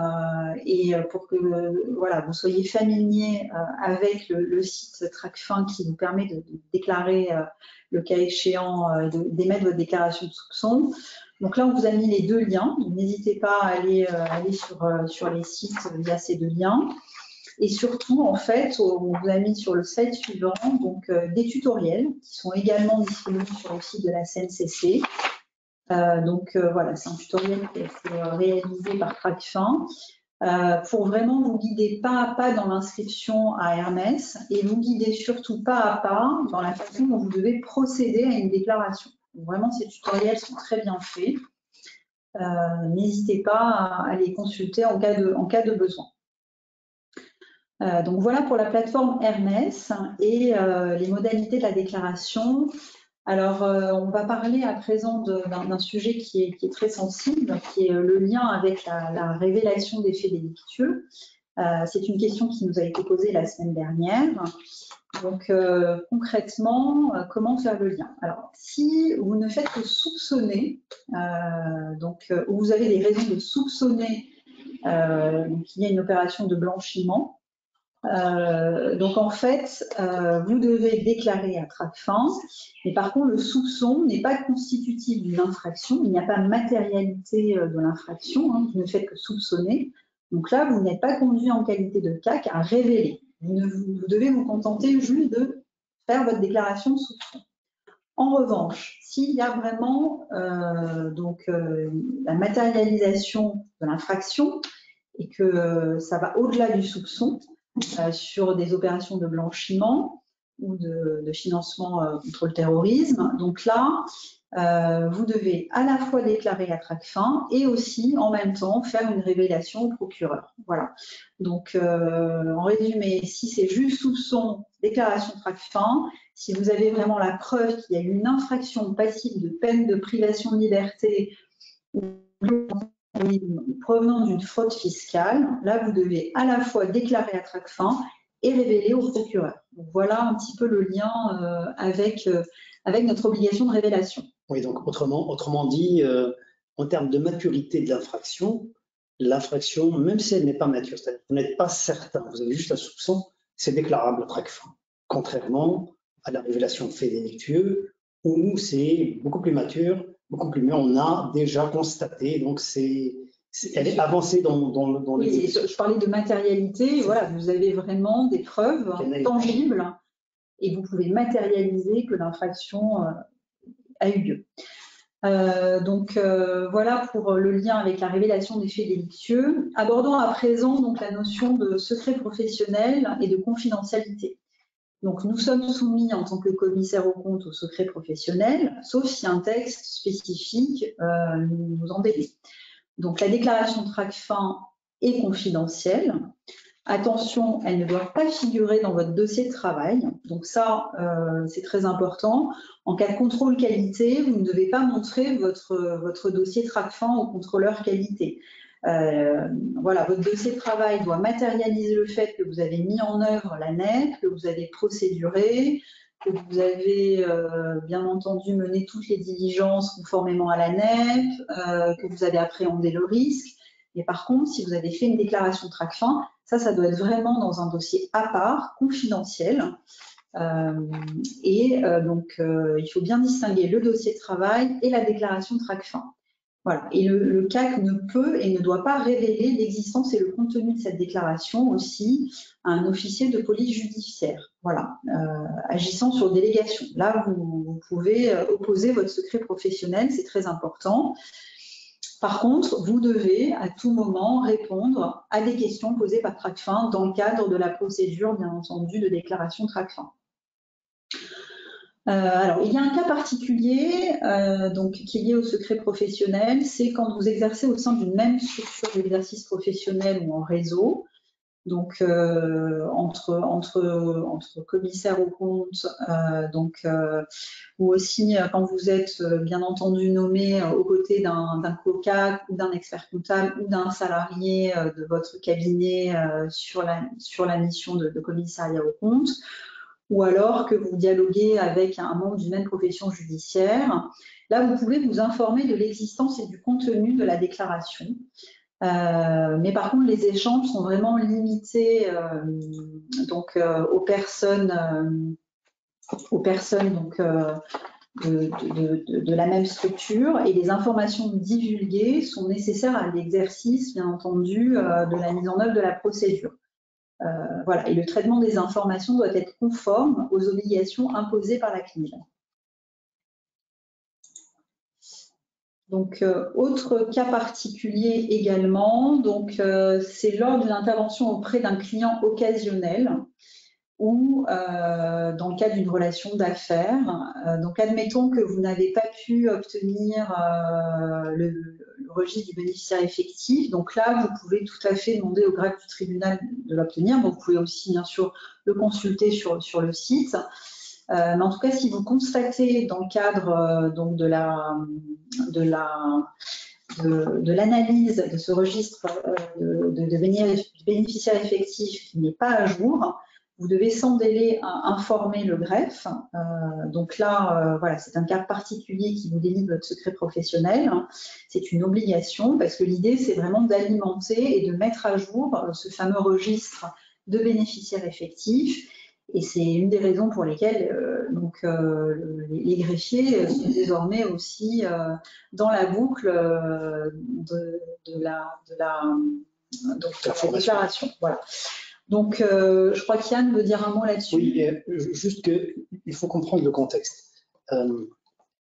et pour que vous soyez familier avec le site TRACFIN qui vous permet de déclarer le cas échéant, d'émettre votre déclaration de soupçon. Donc là, on vous a mis les 2 liens. N'hésitez pas à aller sur les sites via ces 2 liens. Et surtout, en fait, on vous a mis sur le site suivant donc, des tutoriels qui sont également disponibles sur le site de la CNCC. Voilà, c'est un tutoriel qui a été réalisé par TRACFIN pour vraiment vous guider pas à pas dans l'inscription à Hermes et vous guider surtout pas à pas dans la façon dont vous devez procéder à une déclaration. Donc, vraiment, ces tutoriels sont très bien faits. N'hésitez pas à les consulter en cas de besoin. Donc voilà pour la plateforme Hermes et les modalités de la déclaration. Alors, on va parler à présent d'un sujet qui est très sensible, qui est le lien avec la révélation des faits délictueux. C'est une question qui nous a été posée la semaine dernière. Donc, concrètement, comment faire le lien? Alors, si vous ne faites que soupçonner, ou vous avez des raisons de soupçonner qu'il y a une opération de blanchiment, donc en fait, vous devez déclarer à TRACFIN, mais par contre le soupçon n'est pas constitutif d'une infraction, il n'y a pas matérialité de l'infraction, hein, vous ne faites que soupçonner. Donc là, vous n'êtes pas conduit en qualité de CAC à révéler. Vous devez vous contenter juste de faire votre déclaration de soupçon. En revanche, s'il y a vraiment la matérialisation de l'infraction et que ça va au-delà du soupçon, sur des opérations de blanchiment ou de financement contre le terrorisme. Donc là, vous devez à la fois déclarer à TRACFIN et aussi en même temps faire une révélation au procureur. Voilà. Donc en résumé, si c'est juste soupçon, déclaration TRACFIN. Si vous avez vraiment la preuve qu'il y a une infraction passible de peine de privation de liberté provenant d'une fraude fiscale, là, vous devez à la fois déclarer à TRACFIN et révéler au procureur. Donc, voilà un petit peu le lien avec notre obligation de révélation. Oui, donc autrement dit, en termes de maturité de l'infraction, même si elle n'est pas mature, c'est-à-dire que vous n'êtes pas certain, vous avez juste un soupçon, c'est déclarable à TRACFIN. Contrairement à la révélation de faits délictueux, où c'est beaucoup plus mature, beaucoup plus mûr, on a déjà constaté, donc elle est avancée dans oui, je parlais de matérialité, voilà, vous avez vraiment des preuves tangibles et vous pouvez matérialiser que l'infraction a eu lieu. Voilà pour le lien avec la révélation des faits délictueux. Abordons à présent donc, la notion de secret professionnel et de confidentialité. Donc, nous sommes soumis en tant que commissaire aux comptes au secret professionnel, sauf si un texte spécifique nous en délie. Donc, la déclaration de TRACFIN est confidentielle. Attention, elle ne doit pas figurer dans votre dossier de travail. Donc ça, c'est très important. En cas de contrôle qualité, vous ne devez pas montrer votre dossier TRACFIN au contrôleur qualité. Voilà, votre dossier de travail doit matérialiser le fait que vous avez mis en œuvre la NEP, que vous avez procéduré, que vous avez bien entendu mené toutes les diligences conformément à la NEP, que vous avez appréhendé le risque. Et par contre, si vous avez fait une déclaration de TRACFIN, ça doit être vraiment dans un dossier à part, confidentiel. Donc, il faut bien distinguer le dossier de travail et la déclaration de TRACFIN. Voilà. Et le CAC ne peut et ne doit pas révéler l'existence et le contenu de cette déclaration aussi à un officier de police judiciaire. Voilà. Agissant sur délégation. Là, vous pouvez opposer votre secret professionnel, c'est très important. Par contre, vous devez à tout moment répondre à des questions posées par TRACFIN dans le cadre de la procédure, bien entendu, de déclaration TRACFIN. Alors, il y a un cas particulier donc, qui est lié au secret professionnel, c'est quand vous exercez au sein d'une même structure d'exercice professionnel ou en réseau, donc entre commissaires aux comptes, ou aussi quand vous êtes bien entendu nommé aux côtés d'un COCAC ou d'un expert comptable ou d'un salarié de votre cabinet sur la mission de commissariat aux comptes, ou alors que vous dialoguez avec un membre d'une même profession judiciaire. Là, vous pouvez vous informer de l'existence et du contenu de la déclaration. Mais par contre, les échanges sont vraiment limités aux personnes donc, de la même structure, et les informations divulguées sont nécessaires à l'exercice, bien entendu, de la mise en œuvre de la procédure. Voilà. Et le traitement des informations doit être conforme aux obligations imposées par la CNIL. Donc, autre cas particulier également, c'est lors d'une intervention auprès d'un client occasionnel ou dans le cadre d'une relation d'affaires. Donc, admettons que vous n'avez pas pu obtenir le registre du bénéficiaire effectif. Donc là, vous pouvez tout à fait demander au greffe du tribunal de l'obtenir. Donc, vous pouvez aussi, bien sûr, le consulter sur le site. Mais en tout cas, si vous constatez dans le cadre de l'analyse de ce registre de bénéficiaires effectifs qui n'est pas à jour, vous devez sans délai informer le greffe. Donc là, voilà, c'est un cas particulier qui vous délivre votre secret professionnel. C'est une obligation parce que l'idée, c'est vraiment d'alimenter et de mettre à jour ce fameux registre de bénéficiaires effectifs. Et c'est une des raisons pour lesquelles les greffiers sont désormais aussi dans la boucle de la déclaration. Voilà. Donc, je crois qu'Yann veut dire un mot là-dessus. Oui, juste qu'il faut comprendre le contexte.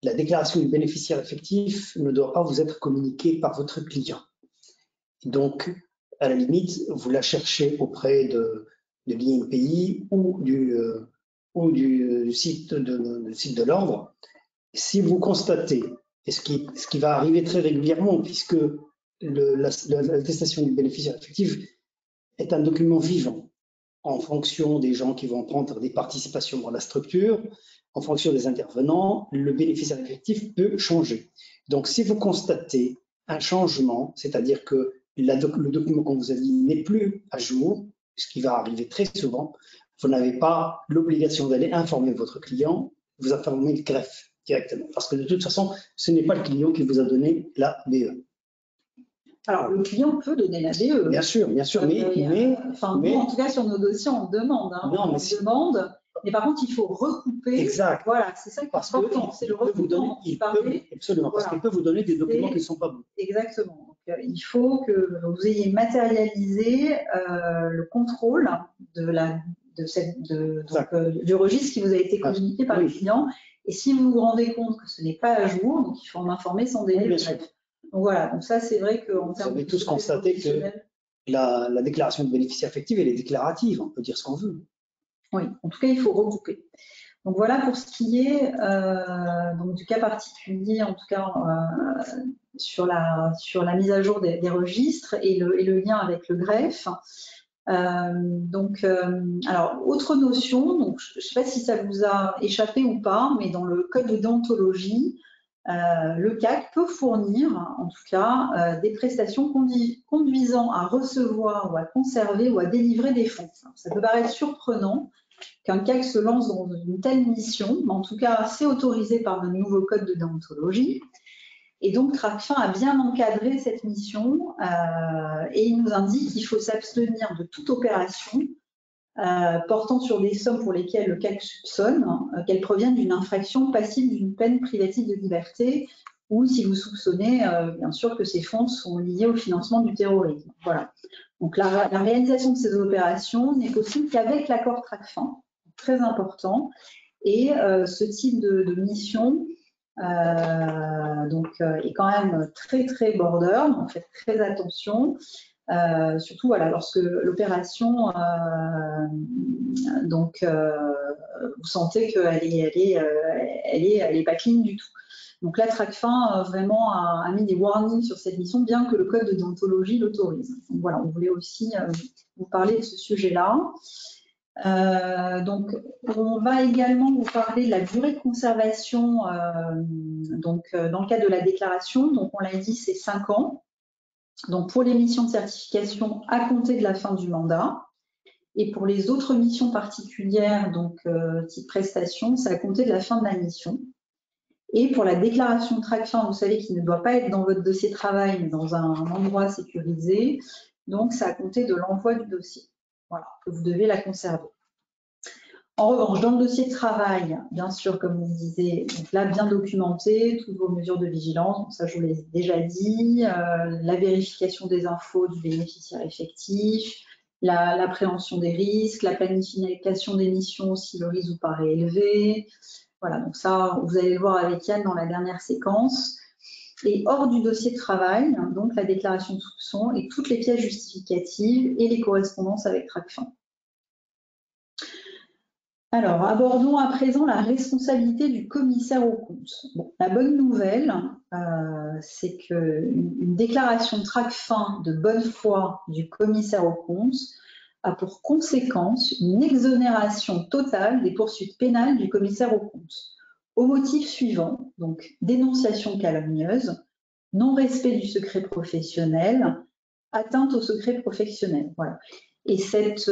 La déclaration du bénéficiaire effectif ne doit pas vous être communiquée par votre client. Donc, à la limite, vous la cherchez auprès de l'INPI ou du site de l'ordre. Si vous constatez, et ce qui va arriver très régulièrement, puisque l'attestation du bénéficiaire effectif est un document vivant en fonction des gens qui vont prendre des participations dans la structure, en fonction des intervenants, le bénéficiaire effectif peut changer. Donc, si vous constatez un changement, c'est-à-dire que le document qu'on vous a dit n'est plus à jour, ce qui va arriver très souvent, vous n'avez pas l'obligation d'aller informer votre client, vous informez le greffe directement. Parce que de toute façon, ce n'est pas le client qui vous a donné la BE. Alors, le client peut donner la BE. Bien sûr, mais nous, en tout cas, sur nos dossiers, on demande. Demande, mais par contre, il faut recouper. Exact. Voilà, c'est ça qui est important. C'est le recoupement. Absolument, parce qu'il peut vous donner des documents qui ne sont pas bons. Exactement. Donc, il faut que vous ayez matérialisé le contrôle du registre qui vous a été communiqué par le client. Et si vous vous rendez compte que ce n'est pas à jour, donc il faut en informer sans délai. Donc voilà, donc ça c'est vrai qu'en termes de... Vous avez tous constaté que la déclaration de bénéficiaire effectif, elle est déclarative, on peut dire ce qu'on veut. Oui, en tout cas il faut regrouper. Donc voilà pour ce qui est donc du cas particulier, en tout cas sur la mise à jour des registres et le lien avec le greffe. Alors, autre notion, donc, je ne sais pas si ça vous a échappé ou pas, mais dans le code de déontologie, le CAC peut fournir, en tout cas, des prestations conduisant à recevoir ou à conserver ou à délivrer des fonds. Alors, ça peut paraître surprenant qu'un CAC se lance dans une telle mission, mais en tout cas, c'est autorisé par le nouveau code de déontologie. Et donc, Tracfin a bien encadré cette mission et il nous indique qu'il faut s'abstenir de toute opération portant sur des sommes pour lesquelles le CAC soupçonne qu'elles proviennent d'une infraction passible d'une peine privative de liberté ou si vous soupçonnez, bien sûr, que ces fonds sont liés au financement du terrorisme. Voilà. Donc, la réalisation de ces opérations n'est possible qu'avec l'accord Tracfin, très important. Et ce type de mission est quand même très très border, donc faites très attention, surtout voilà, lorsque l'opération vous sentez qu'elle est pas clean du tout. Donc là, Tracfin vraiment a mis des warnings sur cette mission, bien que le code de déontologie l'autorise. Donc voilà, on voulait aussi vous parler de ce sujet-là. Donc, on va également vous parler de la durée de conservation dans le cadre de la déclaration. Donc, on l'a dit, c'est 5 ans. Donc, pour les missions de certification à compter de la fin du mandat. Et pour les autres missions particulières, donc type prestation, c'est à compter de la fin de la mission. Et pour la déclaration de Tracfin, vous savez qu'il ne doit pas être dans votre dossier de travail, mais dans un endroit sécurisé. Donc, c'est à compter de l'envoi du dossier. Voilà, que vous devez la conserver. En revanche, dans le dossier de travail, bien sûr, comme vous le disiez, donc là, bien documenté, toutes vos mesures de vigilance, donc ça je vous l'ai déjà dit, la vérification des infos du bénéficiaire effectif, l'appréhension des risques, la planification des missions si le risque vous paraît élevé. Voilà, donc ça, vous allez le voir avec Yann dans la dernière séquence. Et hors du dossier de travail, donc la déclaration de soupçon et toutes les pièces justificatives et les correspondances avec Tracfin. Alors, abordons à présent la responsabilité du commissaire aux comptes. Bon, la bonne nouvelle, c'est qu'une déclaration de Tracfin de bonne foi du commissaire aux comptes a pour conséquence une exonération totale des poursuites pénales du commissaire aux comptes, au motif suivant, donc dénonciation calomnieuse, non-respect du secret professionnel, atteinte au secret professionnel. Voilà. Et cette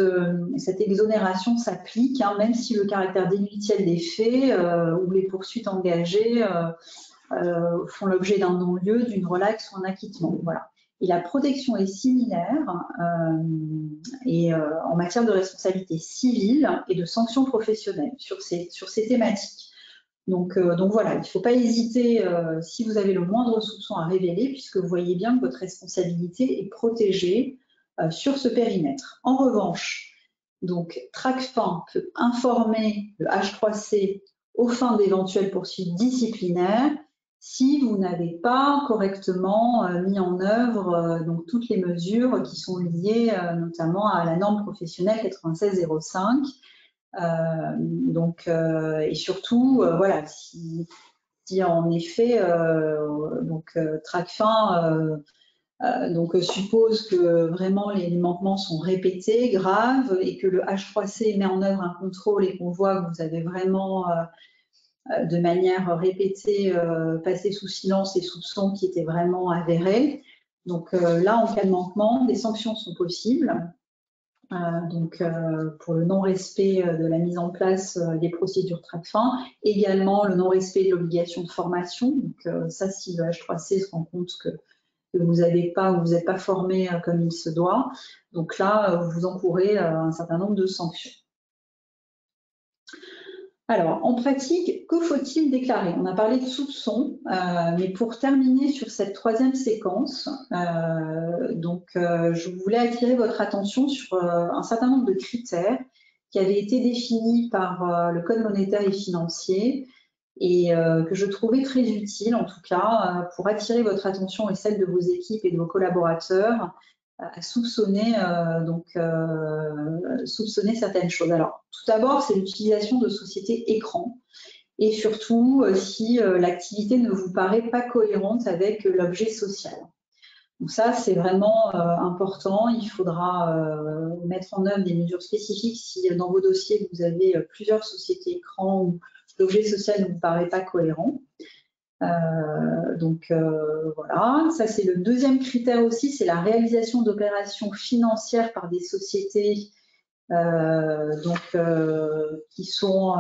exonération s'applique, même si le caractère délictuel des faits ou les poursuites engagées font l'objet d'un non-lieu, d'une relaxe ou un acquittement. Voilà. Et la protection est similaire en matière de responsabilité civile et de sanctions professionnelles sur ces thématiques. Donc voilà, il ne faut pas hésiter si vous avez le moindre soupçon à révéler, puisque vous voyez bien que votre responsabilité est protégée sur ce périmètre. En revanche, donc Tracfin peut informer le H3C aux fins d'éventuelles poursuites disciplinaires si vous n'avez pas correctement mis en œuvre donc toutes les mesures qui sont liées notamment à la norme professionnelle 9605. Et surtout, voilà, si en effet, Tracfin suppose que vraiment les manquements sont répétés, graves, et que le H3C met en œuvre un contrôle et qu'on voit que vous avez vraiment de manière répétée passé sous silence les soupçons qui étaient vraiment avérés. Donc là, en cas de manquement, des sanctions sont possibles. Pour le non-respect de la mise en place des procédures Tracfin, également le non-respect de l'obligation de formation. Donc ça, si le H3C se rend compte que vous n'avez pas ou vous n'êtes pas formé comme il se doit, donc là, vous encourez un certain nombre de sanctions. Alors, en pratique, que faut-il déclarer? On a parlé de soupçons, mais pour terminer sur cette troisième séquence, je voulais attirer votre attention sur un certain nombre de critères qui avaient été définis par le Code monétaire et financier et que je trouvais très utiles, en tout cas, pour attirer votre attention et celle de vos équipes et de vos collaborateurs soupçonner, soupçonner certaines choses. Alors, tout d'abord, c'est l'utilisation de sociétés écran. Et surtout, si l'activité ne vous paraît pas cohérente avec l'objet social. Donc ça, c'est vraiment important. Il faudra mettre en œuvre des mesures spécifiques si dans vos dossiers, vous avez plusieurs sociétés écrans où l'objet social ne vous paraît pas cohérent. Voilà, ça c'est le deuxième critère aussi, c'est la réalisation d'opérations financières par des sociétés qui sont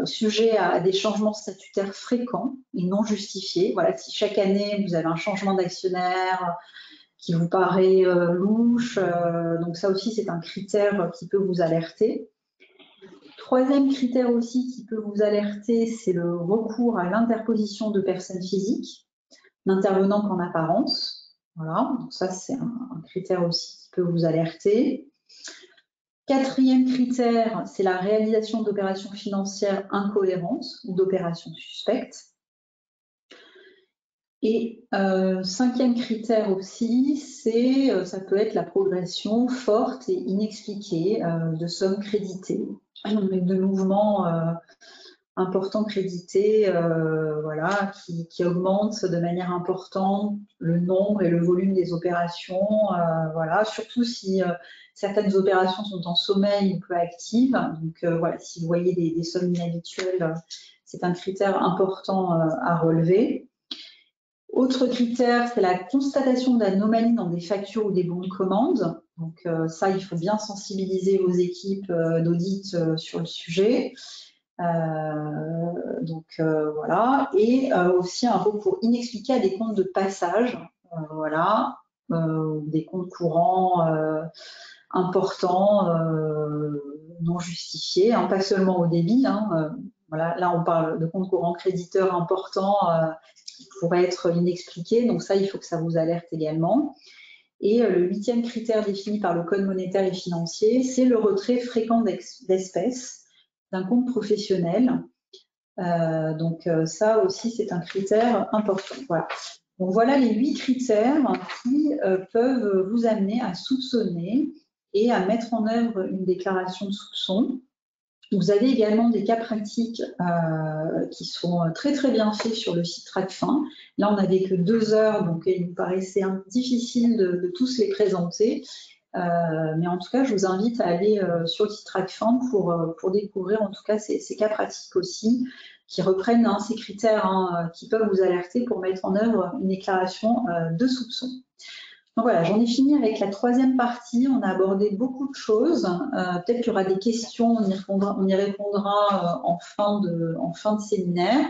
sujets à des changements statutaires fréquents et non justifiés. Voilà, si chaque année vous avez un changement d'actionnaire qui vous paraît louche, donc ça aussi c'est un critère qui peut vous alerter. Troisième critère aussi qui peut vous alerter, c'est le recours à l'interposition de personnes physiques, n'intervenant qu'en apparence. Voilà, donc ça c'est un critère aussi qui peut vous alerter. Quatrième critère, c'est la réalisation d'opérations financières incohérentes ou d'opérations suspectes. Et cinquième critère aussi, ça peut être la progression forte et inexpliquée de sommes créditées, de mouvements importants crédités, voilà, qui augmentent de manière importante le nombre et le volume des opérations, voilà, surtout si certaines opérations sont en sommeil ou peu actives. Donc voilà, si vous voyez des sommes inhabituelles, c'est un critère important à relever. Autre critère, c'est la constatation d'anomalies dans des factures ou des bons de commande. Donc ça, il faut bien sensibiliser vos équipes d'audit sur le sujet. Voilà. Et aussi un recours inexpliqué à des comptes de passage, voilà, des comptes courants importants, non justifiés, hein, pas seulement au débit. Voilà, là, on parle de comptes courants créditeurs importants qui pourraient être inexpliqués. Donc ça, il faut que ça vous alerte également. Et le huitième critère défini par le Code monétaire et financier, c'est le retrait fréquent d'espèces d'un compte professionnel. Ça aussi, c'est un critère important. Voilà. Donc voilà les 8 critères qui peuvent vous amener à soupçonner et à mettre en œuvre une déclaration de soupçon. Vous avez également des cas pratiques qui sont très très bien faits sur le site TracFin. Là, on n'avait que 2 heures, donc il nous paraissait difficile de tous les présenter. Mais en tout cas, je vous invite à aller sur le site TracFin pour découvrir en tout cas ces cas pratiques aussi, qui reprennent ces critères qui peuvent vous alerter pour mettre en œuvre une déclaration de soupçon. Donc voilà, j'en ai fini avec la 3e partie. On a abordé beaucoup de choses. Peut-être qu'il y aura des questions, on y répondra en fin de séminaire.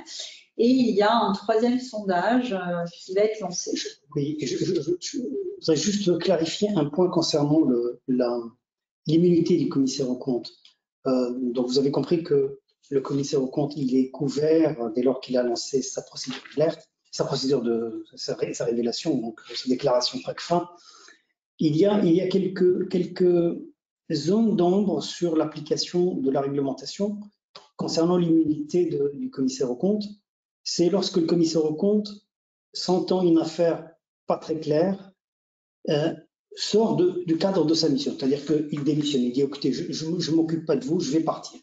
Et il y a un 3e sondage qui va être lancé. Oui, je voudrais juste clarifier un point concernant l'immunité du commissaire aux comptes. Donc vous avez compris que le commissaire aux comptes, il est couvert dès lors qu'il a lancé sa procédure d'alerte, sa révélation, donc sa déclaration TracFin. Il y a quelques zones d'ombre sur l'application de la réglementation concernant l'immunité du commissaire aux comptes. C'est lorsque le commissaire aux comptes, sentant une affaire pas très claire, sort du cadre de sa mission. C'est-à-dire qu'il démissionne, il dit écoutez, je ne m'occupe pas de vous, je vais partir.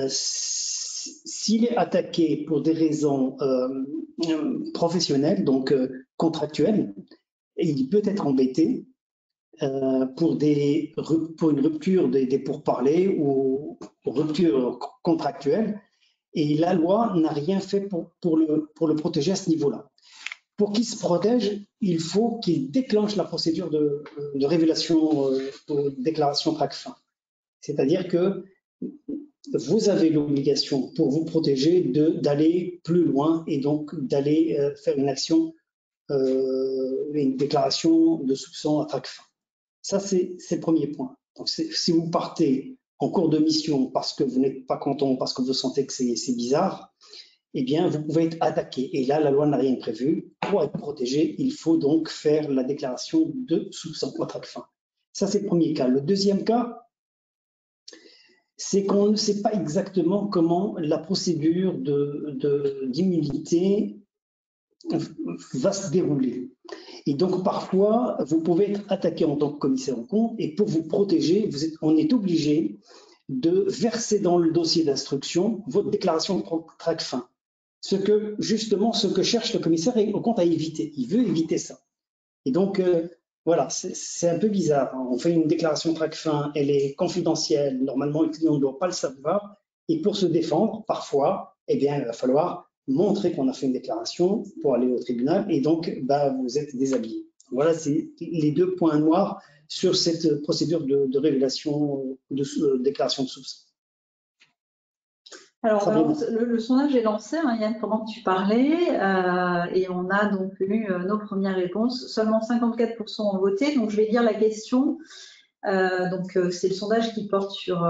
S'il est attaqué pour des raisons professionnelles, donc contractuelles, il peut être embêté pour une rupture des pourparlers ou rupture contractuelle. Et la loi n'a rien fait pour le protéger à ce niveau-là. Pour qu'il se protège, il faut qu'il déclenche la procédure de révélation pour déclaration TracFin. C'est-à-dire que vous avez l'obligation, pour vous protéger, d'aller plus loin et donc d'aller faire une action, une déclaration de soupçon à TracFin. Ça, c'est le premier point. Donc, si vous partez en cours de mission parce que vous n'êtes pas content, parce que vous sentez que c'est bizarre, eh bien, vous pouvez être attaqué. Et là, la loi n'a rien prévu. Pour être protégé, il faut donc faire la déclaration de soupçon à TracFin. Ça, c'est le premier cas. Le deuxième cas, c'est qu'on ne sait pas exactement comment la procédure d'immunité va se dérouler. Et donc, parfois, vous pouvez être attaqué en tant que commissaire aux comptes et pour vous protéger, on est obligé de verser dans le dossier d'instruction votre déclaration de TRACFIN. Justement, ce que cherche le commissaire aux comptes à éviter. Il veut éviter ça. Et donc, voilà, c'est un peu bizarre. On fait une déclaration TRACFIN, elle est confidentielle. Normalement, le client ne doit pas le savoir. Et pour se défendre, parfois, eh bien, il va falloir montrer qu'on a fait une déclaration pour aller au tribunal. Et donc, vous êtes déshabillé. Voilà, c'est les deux points noirs sur cette procédure de révélation de déclaration de soupçon. Alors, le sondage est lancé, hein, Yann, pendant que tu parlais, et on a donc eu nos premières réponses. Seulement 54% ont voté, donc je vais lire la question. C'est le sondage qui porte sur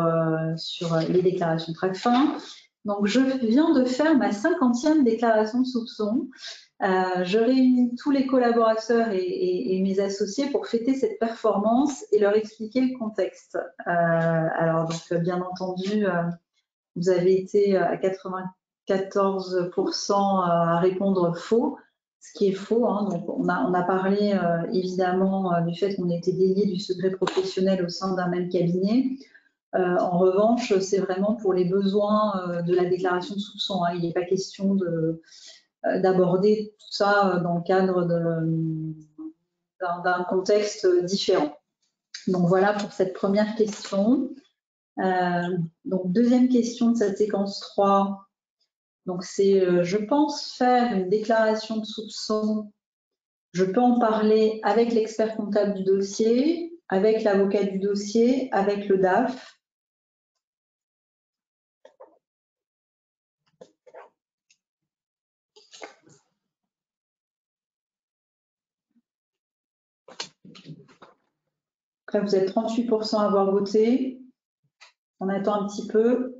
les déclarations TRACFIN. Donc, je viens de faire ma 50e déclaration de soupçon. Je réunis tous les collaborateurs et mes associés pour fêter cette performance et leur expliquer le contexte. Alors, donc, bien entendu, vous avez été à 94% à répondre faux, ce qui est faux. Hein. Donc on a parlé évidemment du fait qu'on était délié du secret professionnel au sein d'un même cabinet. En revanche, c'est vraiment pour les besoins de la déclaration de soupçon. Hein. Il n'est pas question d'aborder tout ça dans le cadre d'un contexte différent. Donc voilà pour cette première question. Donc, deuxième question de cette séquence 3. Donc, c'est je pense faire une déclaration de soupçon. Je peux en parler avec l'expert comptable du dossier, avec l'avocat du dossier, avec le DAF. Là, vous êtes 38% à avoir voté. On attend un petit peu.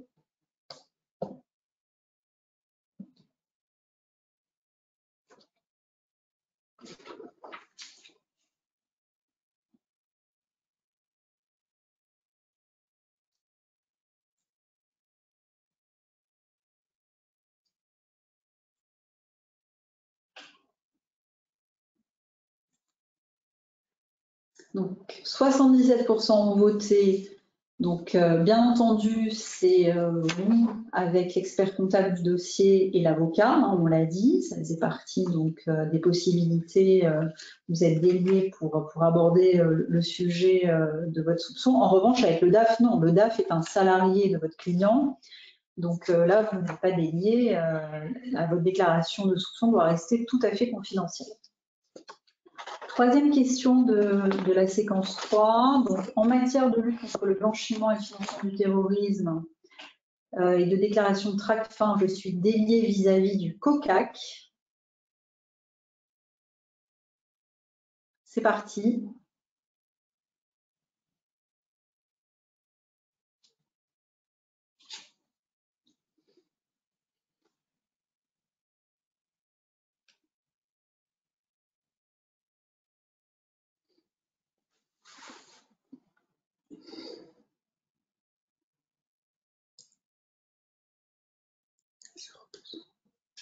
Donc, 77% ont voté. Donc, bien entendu, c'est oui avec l'expert comptable du dossier et l'avocat, hein, on l'a dit, ça faisait partie donc des possibilités. Vous êtes déliés pour aborder le sujet de votre soupçon. En revanche, avec le DAF, non, le DAF est un salarié de votre client. Donc là, vous n'êtes pas délié. Votre déclaration de soupçon doit rester tout à fait confidentielle. Troisième question de la séquence 3. Donc, en matière de lutte contre le blanchiment et le financement du terrorisme et de déclaration de TRACFIN, je suis déliée vis-à-vis du COCAC. C'est parti.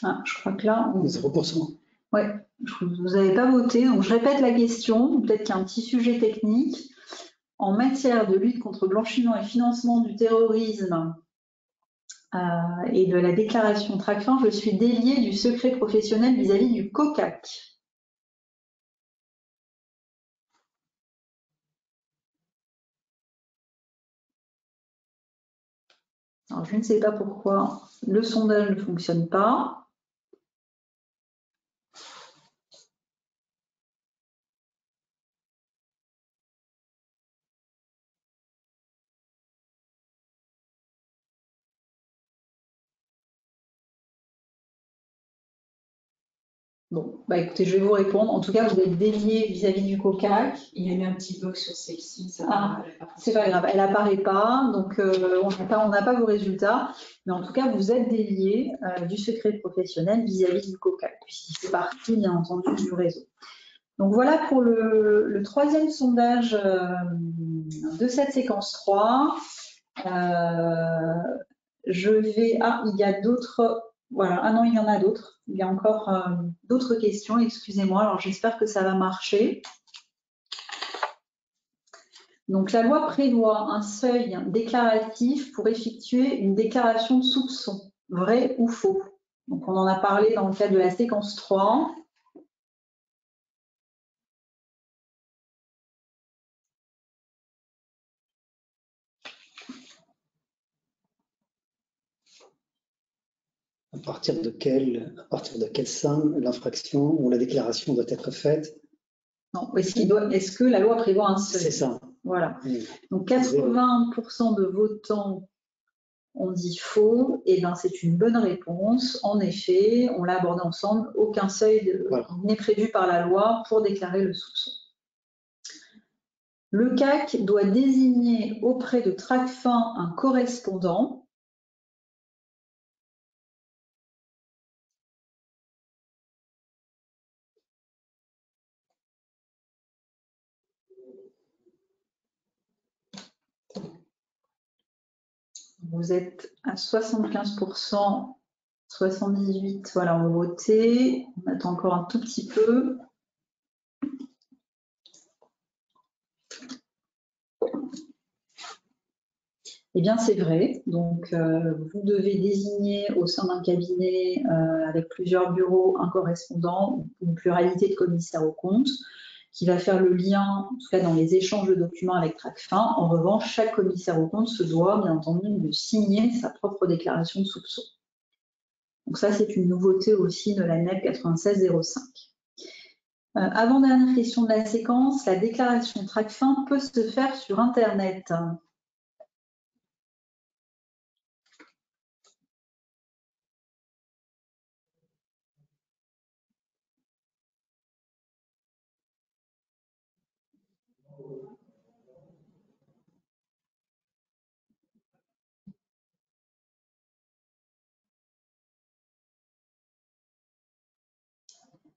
Ah, je crois que là, 0%. Ouais, vous n'avez pas voté. Donc, je répète la question. Peut-être qu'il y a un petit sujet technique. En matière de lutte contre le blanchiment et financement du terrorisme et de la déclaration TRACFIN, je suis déliée du secret professionnel vis-à-vis du COCAC. Alors, je ne sais pas pourquoi le sondage ne fonctionne pas. Bon, écoutez, je vais vous répondre. En tout cas, vous êtes délié vis-à-vis du COCAC. Il y a eu un petit bug sur celle-ci. C'est pas grave, elle n'apparaît pas, donc on n'a pas vos résultats. Mais en tout cas, vous êtes délié du secret professionnel vis-à-vis du COCAC, puisqu'il fait partie, bien entendu, du réseau. Donc voilà pour le troisième sondage de cette séquence 3. Il y a d'autres Voilà. Ah non, il y en a d'autres. Il y a encore d'autres questions, excusez-moi. Alors, j'espère que ça va marcher. Donc, la loi prévoit un seuil déclaratif pour effectuer une déclaration de soupçon, vrai ou faux. Donc, on en a parlé dans le cadre de la séquence 3. À partir de quelle somme l'infraction ou la déclaration doit être faite? Non, est-ce que la loi prévoit un seuil? C'est ça. Voilà. Oui. Donc 80% de votants ont dit faux, et ben c'est une bonne réponse. En effet, on l'a abordé ensemble, aucun seuil n'est prévu par la loi pour déclarer le soupçon. Le CAC doit désigner auprès de Tracfin un correspondant. Vous êtes à 75%, 78%, voilà, ont voté. On attend encore un tout petit peu. Eh bien, c'est vrai. Donc, vous devez désigner au sein d'un cabinet avec plusieurs bureaux un correspondant, une pluralité de commissaires aux comptes, qui va faire le lien, en tout cas dans les échanges de documents avec Tracfin. En revanche, chaque commissaire aux comptes se doit, bien entendu, de signer sa propre déclaration de soupçon. Donc ça, c'est une nouveauté aussi de la NEP 9605. Avant-dernière question de la séquence, la déclaration Tracfin peut se faire sur Internet. –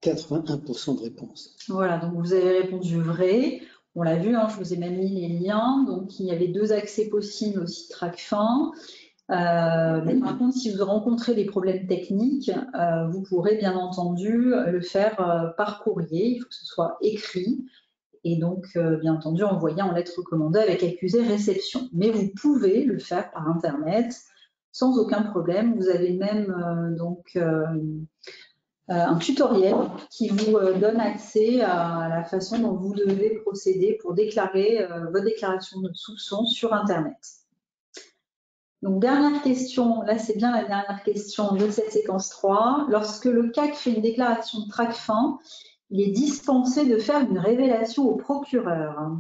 81% de réponse. Voilà, donc vous avez répondu vrai. On l'a vu, hein, je vous ai même mis les liens. Donc il y avait 2 accès possibles au site Tracfin. Mais par contre, si vous rencontrez des problèmes techniques, vous pourrez bien entendu le faire par courrier. Il faut que ce soit écrit et donc bien entendu envoyé en lettre recommandée avec accusé réception. Mais vous pouvez le faire par Internet sans aucun problème. Vous avez même un tutoriel qui vous donne accès à la façon dont vous devez procéder pour déclarer votre déclaration de soupçon sur Internet. Donc, dernière question, là c'est bien la dernière question de cette séquence 3. Lorsque le CAC fait une déclaration de Tracfin, il est dispensé de faire une révélation au procureur.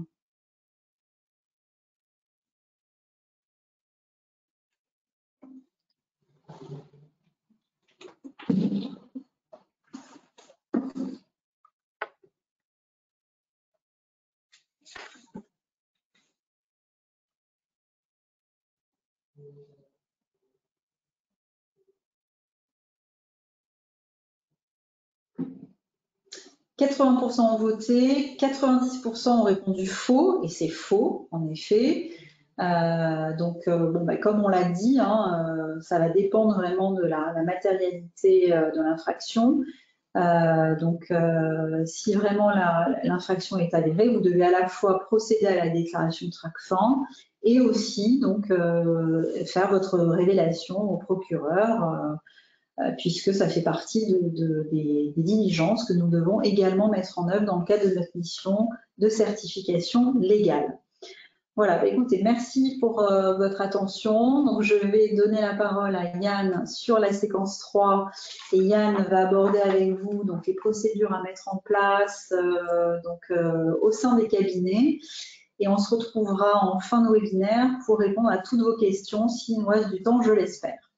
80% ont voté, 90% ont répondu faux, et c'est faux, en effet. Comme on l'a dit, hein, ça va dépendre vraiment de la matérialité de l'infraction. Si vraiment l'infraction est avérée, vous devez à la fois procéder à la déclaration de Tracfin et aussi faire votre révélation au procureur, puisque ça fait partie des diligences que nous devons également mettre en œuvre dans le cadre de notre mission de certification légale. Voilà, écoutez, merci pour votre attention. Donc, je vais donner la parole à Yann sur la séquence 3 et Yann va aborder avec vous donc, les procédures à mettre en place au sein des cabinets. Et on se retrouvera en fin de webinaire pour répondre à toutes vos questions, s'il nous reste du temps, je l'espère.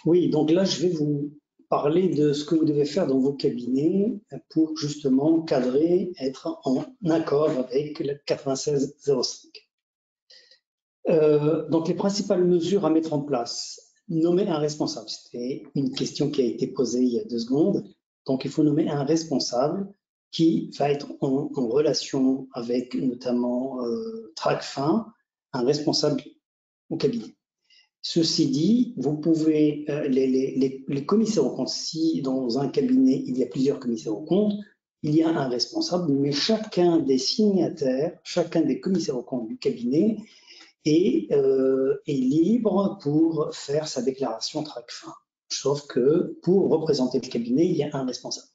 Oui, donc là, je vais vous parler de ce que vous devez faire dans vos cabinets pour justement cadrer, être en accord avec le 9605. Donc, les principales mesures à mettre en place. Nommer un responsable. C'était une question qui a été posée il y a 2 secondes. Donc, il faut nommer un responsable qui va être en relation avec notamment Tracfin, un responsable au cabinet. Ceci dit, vous pouvez, les commissaires aux comptes, si dans un cabinet, il y a plusieurs commissaires aux comptes, il y a un responsable, mais chacun des signataires, chacun des commissaires aux comptes du cabinet est libre pour faire sa déclaration TRACFIN. Sauf que pour représenter le cabinet, il y a un responsable.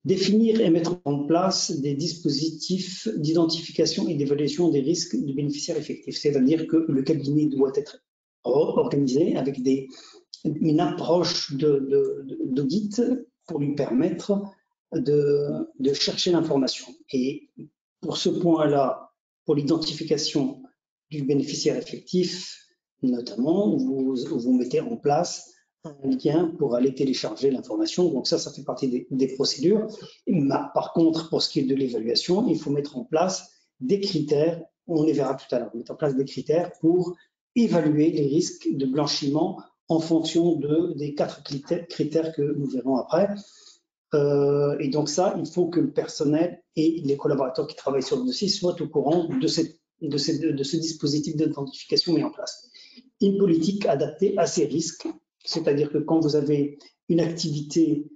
Définir et mettre en place des dispositifs d'identification et d'évaluation des risques du bénéficiaire effectif. C'est-à-dire que le cabinet doit être organisé avec une approche d'audit pour lui permettre de chercher l'information. Et pour ce point-là, pour l'identification du bénéficiaire effectif, notamment, vous mettez en place un lien pour aller télécharger l'information. Donc ça fait partie des procédures. Par contre, pour ce qui est de l'évaluation, il faut mettre en place des critères, on les verra tout à l'heure, mettre en place des critères pour évaluer les risques de blanchiment en fonction des 4 critères que nous verrons après. Et donc ça, il faut que le personnel et les collaborateurs qui travaillent sur le dossier soient au courant de ce dispositif d'identification mis en place. Une politique adaptée à ces risques, c'est-à-dire que quand vous avez une activité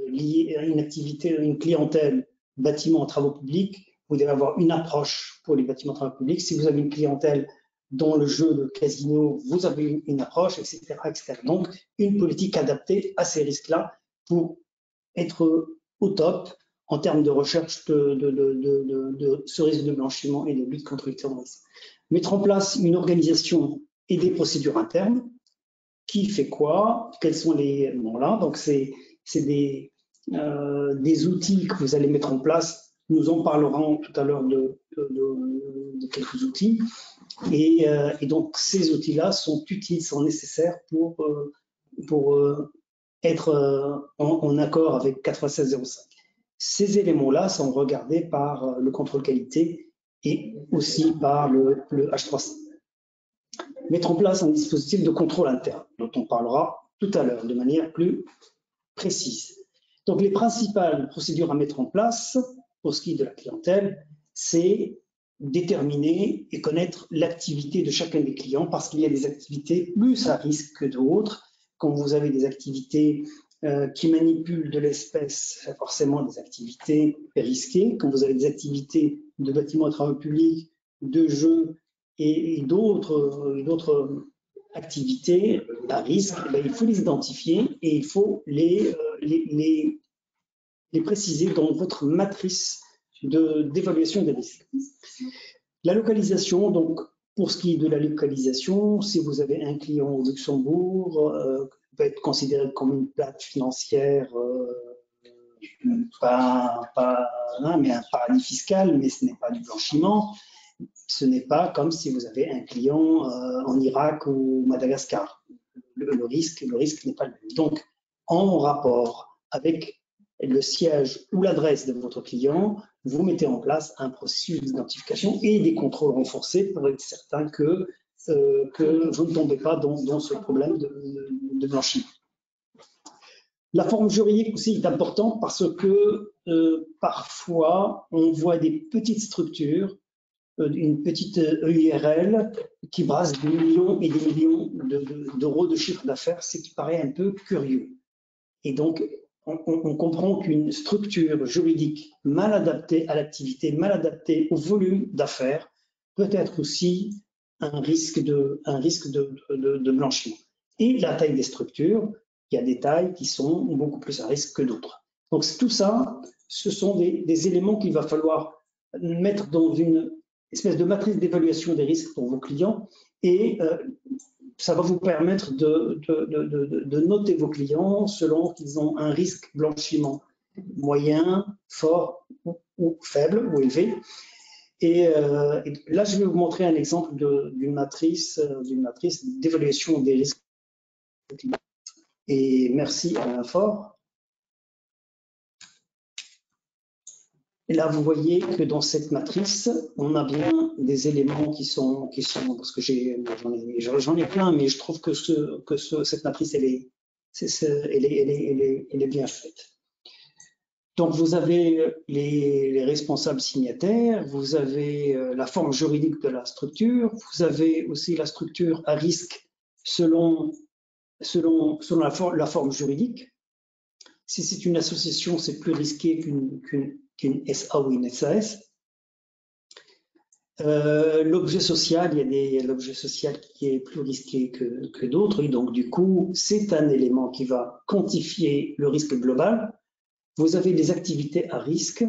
liée à une clientèle bâtiment en travaux publics, vous devez avoir une approche pour les bâtiments en travaux publics. Si vous avez une clientèle dans le jeu de casino, vous avez une approche, etc., etc. Donc, une politique adaptée à ces risques-là pour être au top en termes de recherche de ce risque de blanchiment et de lutte contre le terrorisme. Mettre en place une organisation et des procédures internes. Qui fait quoi? Quels sont les... Bon, là, donc c'est des outils que vous allez mettre en place. Nous en parlerons tout à l'heure de quelques outils. Et donc, ces outils-là sont utiles, sont nécessaires pour être en accord avec 9605. Ces éléments-là sont regardés par le contrôle qualité et aussi par le H3C. Mettre en place un dispositif de contrôle interne, dont on parlera tout à l'heure de manière plus précise. Donc, les principales procédures à mettre en place pour ce qui est de la clientèle, c'est déterminer et connaître l'activité de chacun des clients parce qu'il y a des activités plus à risque que d'autres. Quand vous avez des activités qui manipulent de l'espèce, c'est forcément des activités risquées. Quand vous avez des activités de bâtiments et travaux publics, de jeux et d'autres activités à risque, il faut les identifier et il faut les préciser dans votre matrice d'évaluation des risques. La localisation, donc pour ce qui est de la localisation, si vous avez un client au Luxembourg, peut être considéré comme une plate financière, mais un paradis fiscal, mais ce n'est pas du blanchiment. Ce n'est pas comme si vous avez un client en Irak ou Madagascar. Le risque n'est pas le même. Donc, en rapport avec le siège ou l'adresse de votre client, vous mettez en place un processus d'identification et des contrôles renforcés pour être certain que vous ne tombez pas dans ce problème de blanchiment. La forme juridique aussi est importante parce que parfois, on voit des petites structures, une petite EIRL qui brasse des millions et des millions d'euros de chiffre d'affaires, ce qui paraît un peu curieux. Et donc, on comprend qu'une structure juridique mal adaptée à l'activité, mal adaptée au volume d'affaires, peut être aussi un risque de blanchiment. Et la taille des structures, il y a des tailles qui sont beaucoup plus à risque que d'autres. Donc tout ça, ce sont des éléments qu'il va falloir mettre dans une espèce de matrice d'évaluation des risques pour vos clients et ça va vous permettre de noter vos clients selon qu'ils ont un risque blanchiment moyen, fort ou faible ou élevé. Et là, je vais vous montrer un exemple d'une matrice d'évaluation des risques. Et merci Alain Faure. Et là, vous voyez que dans cette matrice, on a bien des éléments qui sont parce que j'en ai plein, mais je trouve que cette matrice, elle est bien faite. Donc, vous avez les responsables signataires, vous avez la forme juridique de la structure, vous avez aussi la structure à risque selon la forme juridique. Si c'est une association, c'est plus risqué qu'une SA ou une SAS. L'objet social, il y a l'objet social qui est plus risqué que d'autres, et donc du coup, c'est un élément qui va quantifier le risque global. Vous avez des activités à risque.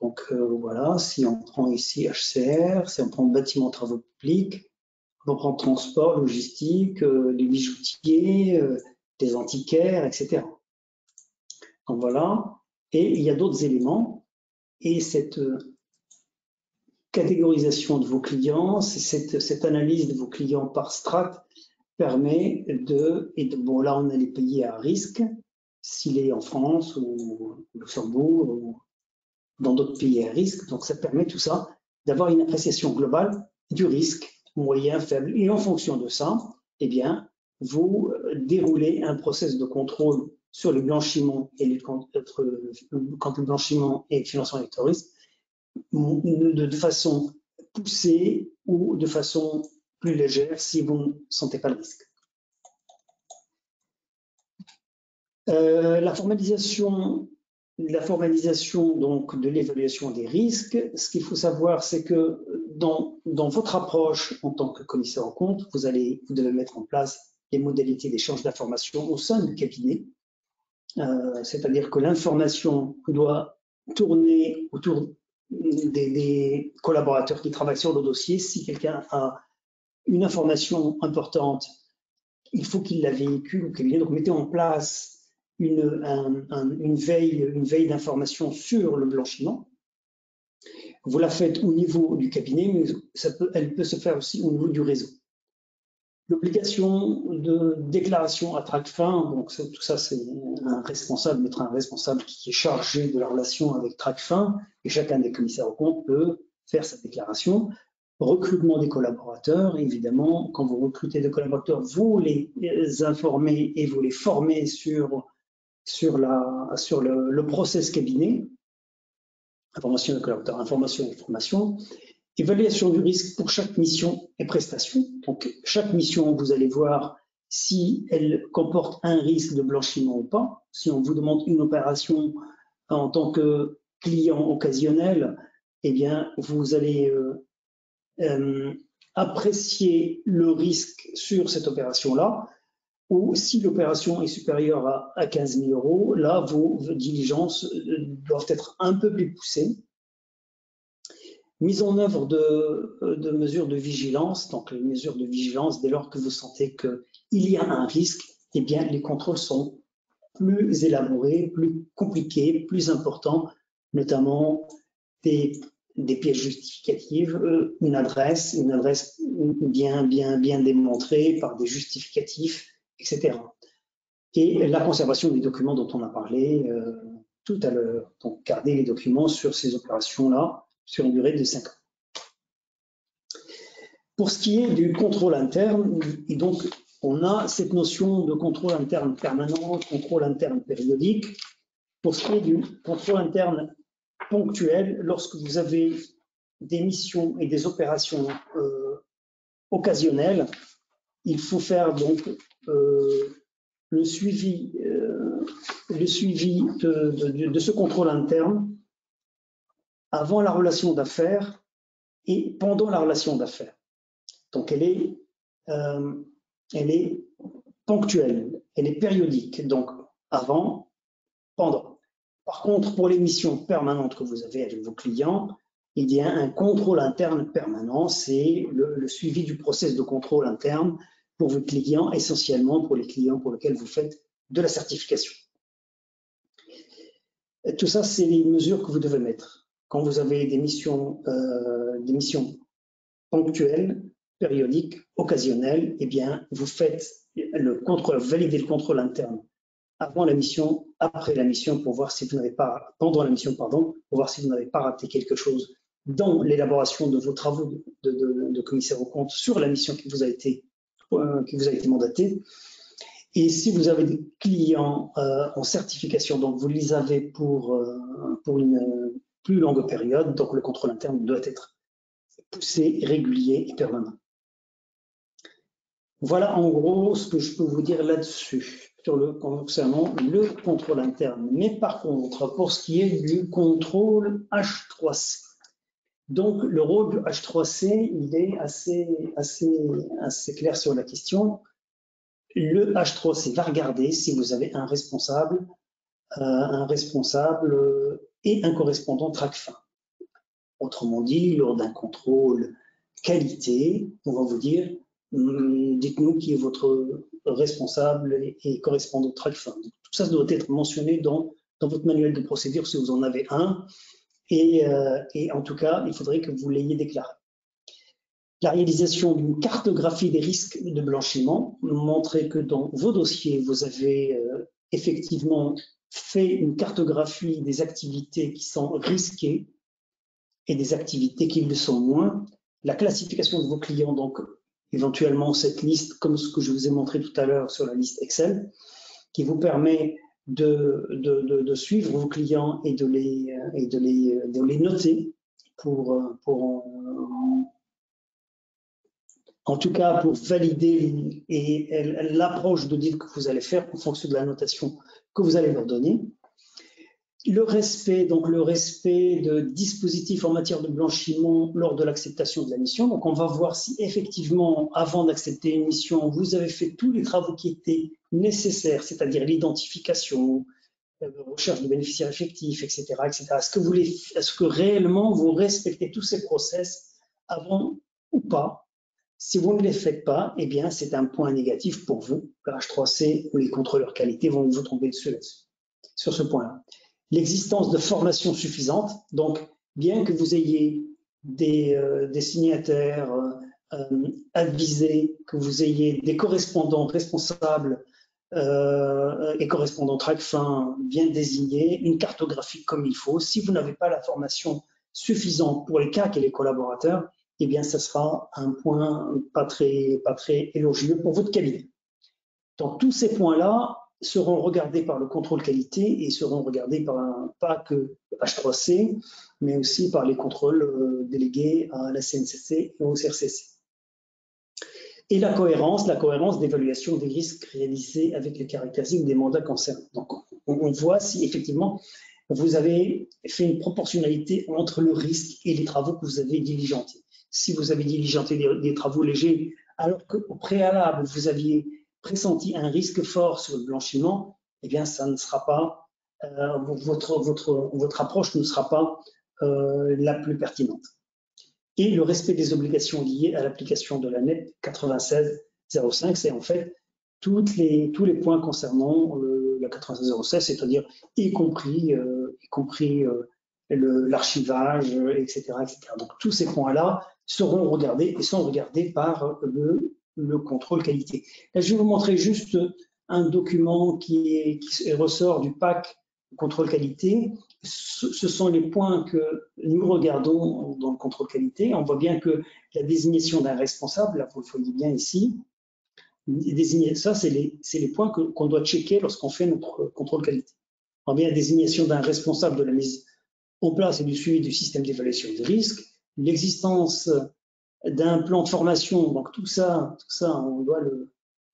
Donc voilà, si on prend ici HCR, si on prend bâtiment travaux publics, on prend transport, logistique, les bijoutiers, des antiquaires, etc. Donc voilà, et il y a d'autres éléments, et cette catégorisation de vos clients, cette analyse de vos clients par strate permet bon là on a les pays à risque, s'il est en France ou au Luxembourg ou dans d'autres pays à risque, donc ça permet tout ça d'avoir une appréciation globale du risque moyen, faible, et en fonction de ça, eh bien, vous déroulez un process de contrôle sur le blanchiment et contre le blanchiment et le financement du terrorisme de façon poussée ou de façon plus légère si vous ne sentez pas le risque. La formalisation donc de l'évaluation des risques, ce qu'il faut savoir, c'est que dans votre approche en tant que commissaire aux comptes, vous devez mettre en place les modalités d'échange d'informations au sein du cabinet. C'est-à-dire que l'information doit tourner autour des collaborateurs qui travaillent sur le dossier. Si quelqu'un a une information importante, il faut qu'il la véhicule au cabinet. Donc mettez en place une veille d'information sur le blanchiment. Vous la faites au niveau du cabinet, mais elle peut se faire aussi au niveau du réseau. L'obligation de déclaration à Tracfin, donc tout ça c'est un responsable qui est chargé de la relation avec Tracfin, et chacun des commissaires aux comptes peut faire sa déclaration. Recrutement des collaborateurs, évidemment, quand vous recrutez des collaborateurs, vous les informez et vous les formez sur le process cabinet, information des collaborateurs, information et formation. Évaluation du risque pour chaque mission et prestation. Donc, chaque mission, vous allez voir si elle comporte un risque de blanchiment ou pas. Si on vous demande une opération en tant que client occasionnel, eh bien, vous allez apprécier le risque sur cette opération-là. Ou si l'opération est supérieure à 15 000 €, là, vos diligences doivent être un peu plus poussées. Mise en œuvre de mesures de vigilance, donc les mesures de vigilance, dès lors que vous sentez qu'il y a un risque, eh bien les contrôles sont plus élaborés, plus compliqués, plus importants, notamment des pièces justificatives, une adresse bien démontrée par des justificatifs, etc. Et la conservation des documents dont on a parlé tout à l'heure. Donc garder les documents sur ces opérations-là sur une durée de 5 ans. Pour ce qui est du contrôle interne, et donc on a cette notion de contrôle interne permanent, contrôle interne périodique. Pour ce qui est du contrôle interne ponctuel, lorsque vous avez des missions et des opérations occasionnelles, il faut faire donc le suivi de ce contrôle interne avant la relation d'affaires et pendant la relation d'affaires. Donc elle est ponctuelle, elle est périodique, donc avant, pendant. Par contre, pour les missions permanentes que vous avez avec vos clients, il y a un contrôle interne permanent, c'est le suivi du process de contrôle interne pour vos clients, essentiellement pour les clients pour lesquels vous faites de la certification. Et tout ça, c'est les mesures que vous devez mettre. Quand vous avez des missions ponctuelles, périodiques, occasionnelles, eh bien, vous faites le contrôle, validez le contrôle interne avant la mission, après la mission, pour voir si vous n'avez pas, pendant la mission, pardon, pour voir si vous n'avez pas raté quelque chose dans l'élaboration de vos travaux de commissaire aux comptes sur la mission qui vous a été mandatée. Et si vous avez des clients en certification, donc vous les avez pour une plus longue période, donc le contrôle interne doit être poussé, régulier et permanent. Voilà en gros ce que je peux vous dire là-dessus, concernant le contrôle interne. Mais par contre, pour ce qui est du contrôle H3C, donc le rôle du H3C, il est assez clair sur la question. Le H3C va regarder si vous avez un responsable et un correspondant TRACFIN. Autrement dit, lors d'un contrôle qualité, on va vous dire, dites-nous qui est votre responsable et correspondant TRACFIN. Tout ça doit être mentionné dans votre manuel de procédure si vous en avez un. Et en tout cas, il faudrait que vous l'ayez déclaré. La réalisation d'une cartographie des risques de blanchiment montrait que dans vos dossiers, vous avez effectivement fait une cartographie des activités qui sont risquées et des activités qui le sont moins. La classification de vos clients, donc éventuellement cette liste, comme ce que je vous ai montré tout à l'heure sur la liste Excel, qui vous permet de suivre vos clients et de les noter en tout cas pour valider l'approche d'audit que vous allez faire en fonction de la notation que vous allez leur donner. Le respect de dispositifs en matière de blanchiment lors de l'acceptation de la mission. Donc, on va voir si effectivement, avant d'accepter une mission, vous avez fait tous les travaux qui étaient nécessaires, c'est-à-dire l'identification, recherche de bénéficiaires effectifs, etc., etc. Est-ce que réellement vous respectez tous ces process avant ou pas? Si vous ne les faites pas, eh bien, c'est un point négatif pour vous. Le H3C ou les contrôleurs qualité vont vous tomber dessus sur ce point-là. L'existence de formation suffisante, donc bien que vous ayez des signataires avisés, que vous ayez des correspondants responsables et correspondants TRACFIN bien désignés, une cartographie comme il faut. Si vous n'avez pas la formation suffisante pour les CAC et les collaborateurs, eh bien, ça sera un point pas très élogieux pour votre cabinet. Donc, tous ces points-là seront regardés par le contrôle qualité et seront regardés pas que H3C, mais aussi par les contrôles délégués à la CNCC et au CRCC. Et la cohérence d'évaluation des risques réalisés avec les caractéristiques des mandats concernés. Donc, on voit si effectivement vous avez fait une proportionnalité entre le risque et les travaux que vous avez diligentés. Si vous avez diligenté des travaux légers, alors qu'au préalable, vous aviez pressenti un risque fort sur le blanchiment, eh bien, ça ne sera pas, votre approche ne sera pas la plus pertinente. Et le respect des obligations liées à l'application de la NEP 9605, c'est en fait tous les points concernant la 9606, c'est-à-dire y compris l'archivage, etc., etc. Donc tous ces points-là seront regardés et sont regardés par le contrôle qualité. Là, je vais vous montrer juste un document qui ressort du PAC contrôle qualité. Ce sont les points que nous regardons dans le contrôle qualité. On voit bien que la désignation d'un responsable, là vous le voyez bien ici, ça c'est les points qu'on doit checker lorsqu'on fait notre contrôle qualité. On voit bien la désignation d'un responsable de la mise en place et du suivi du système d'évaluation des risques, l'existence d'un plan de formation, donc tout ça on doit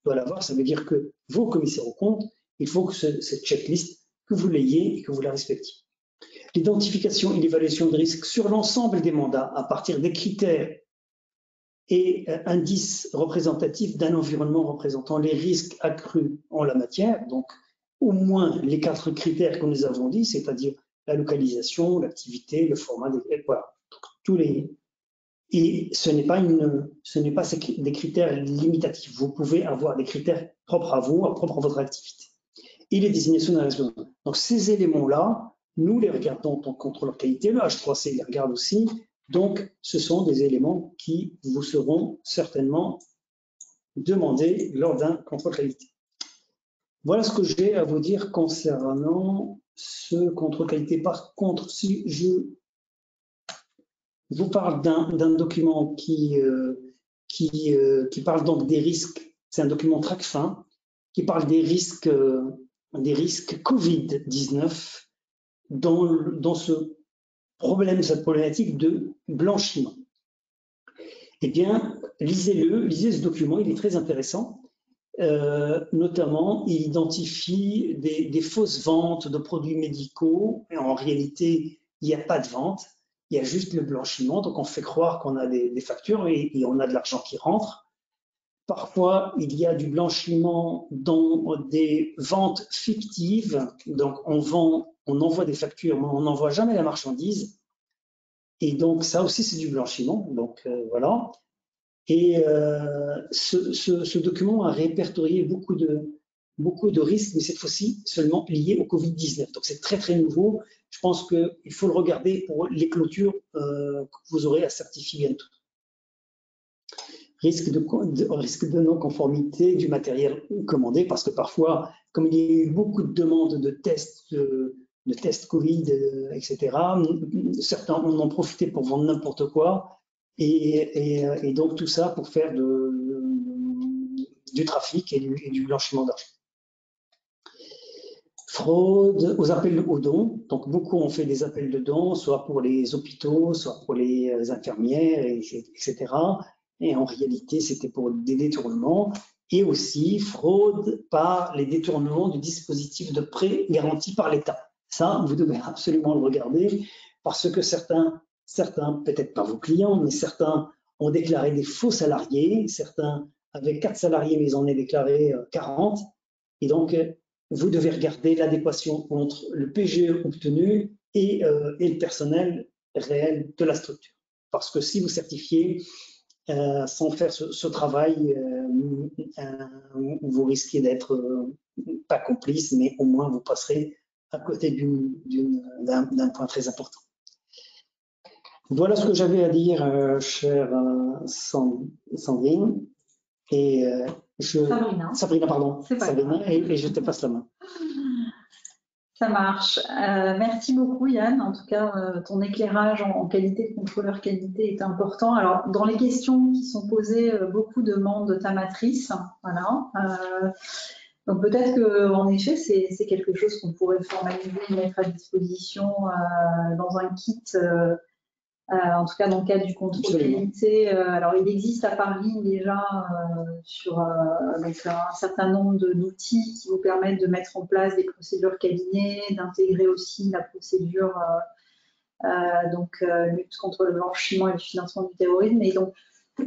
l'avoir. Ça veut dire que vos commissaires aux comptes, il faut que cette checklist, que vous l'ayez et que vous la respectiez. L'identification et l'évaluation de risques sur l'ensemble des mandats à partir des critères et indices représentatifs d'un environnement représentant les risques accrus en la matière, donc au moins les 4 critères que nous avons dit, c'est-à-dire la localisation, l'activité, le format, voilà, tous les. Et ce n'est pas des critères limitatifs. Vous pouvez avoir des critères propres à vous, propres à votre activité. Et les désignations d'un responsable. Donc ces éléments-là, nous les regardons en contrôleur qualité, le H3C les regarde aussi. Donc ce sont des éléments qui vous seront certainement demandés lors d'un contrôle qualité. Voilà ce que j'ai à vous dire concernant ce contrôle qualité. Par contre, si je vous parle d'un document qui parle donc des risques, c'est un document TRACFIN qui parle des risques Covid-19 dans cette problématique de blanchiment. eh bien, lisez-le, lisez ce document, il est très intéressant. Notamment, il identifie des fausses ventes de produits médicaux. Et en réalité, il n'y a pas de vente, il y a juste le blanchiment. Donc, on fait croire qu'on a des factures et on a de l'argent qui rentre. Parfois, il y a du blanchiment dans des ventes fictives. Donc, on envoie des factures, mais on n'envoie jamais la marchandise. Et donc, ça aussi, c'est du blanchiment. Donc, voilà. Et ce document a répertorié beaucoup de risques, mais cette fois-ci seulement liés au Covid-19. Donc, c'est très, très nouveau. Je pense qu'il faut le regarder pour les clôtures que vous aurez à certifier bientôt. Risque de non-conformité du matériel commandé, parce que parfois, comme il y a eu beaucoup de demandes de tests Covid, etc., certains en ont profité pour vendre n'importe quoi, et donc tout ça pour faire du trafic et du blanchiment d'argent. Fraude aux appels aux dons. Donc, beaucoup ont fait des appels de dons, soit pour les hôpitaux, soit pour les infirmières, etc. Et en réalité, c'était pour des détournements. Et aussi, fraude par les détournements du dispositif de prêt garanti par l'État. Ça, vous devez absolument le regarder parce que certains, peut-être pas vos clients, mais certains ont déclaré des faux salariés. Certains avaient 4 salariés, mais ils en ont déclaré 40. Et donc, vous devez regarder l'adéquation entre le PGE obtenu et le personnel réel de la structure. Parce que si vous certifiez sans faire ce travail, vous risquez d'être pas complice, mais au moins vous passerez à côté d'un point très important. Voilà ce que j'avais à dire, chère Sandrine. Et Sabrina, pardon. Sabrina, et je te passe la main. Ça marche. Merci beaucoup Yann. En tout cas, ton éclairage en qualité de contrôleur qualité est important. Alors, dans les questions qui sont posées, beaucoup demandent ta matrice. Voilà. Donc peut-être qu'en effet, c'est quelque chose qu'on pourrait formaliser et mettre à disposition dans un kit. En tout cas, dans le cadre du contrôle qualité, alors il existe à Paris déjà sur donc un certain nombre d'outils qui vous permettent de mettre en place des procédures cabinet, d'intégrer aussi la procédure lutte contre le blanchiment et le financement du terrorisme. Et donc,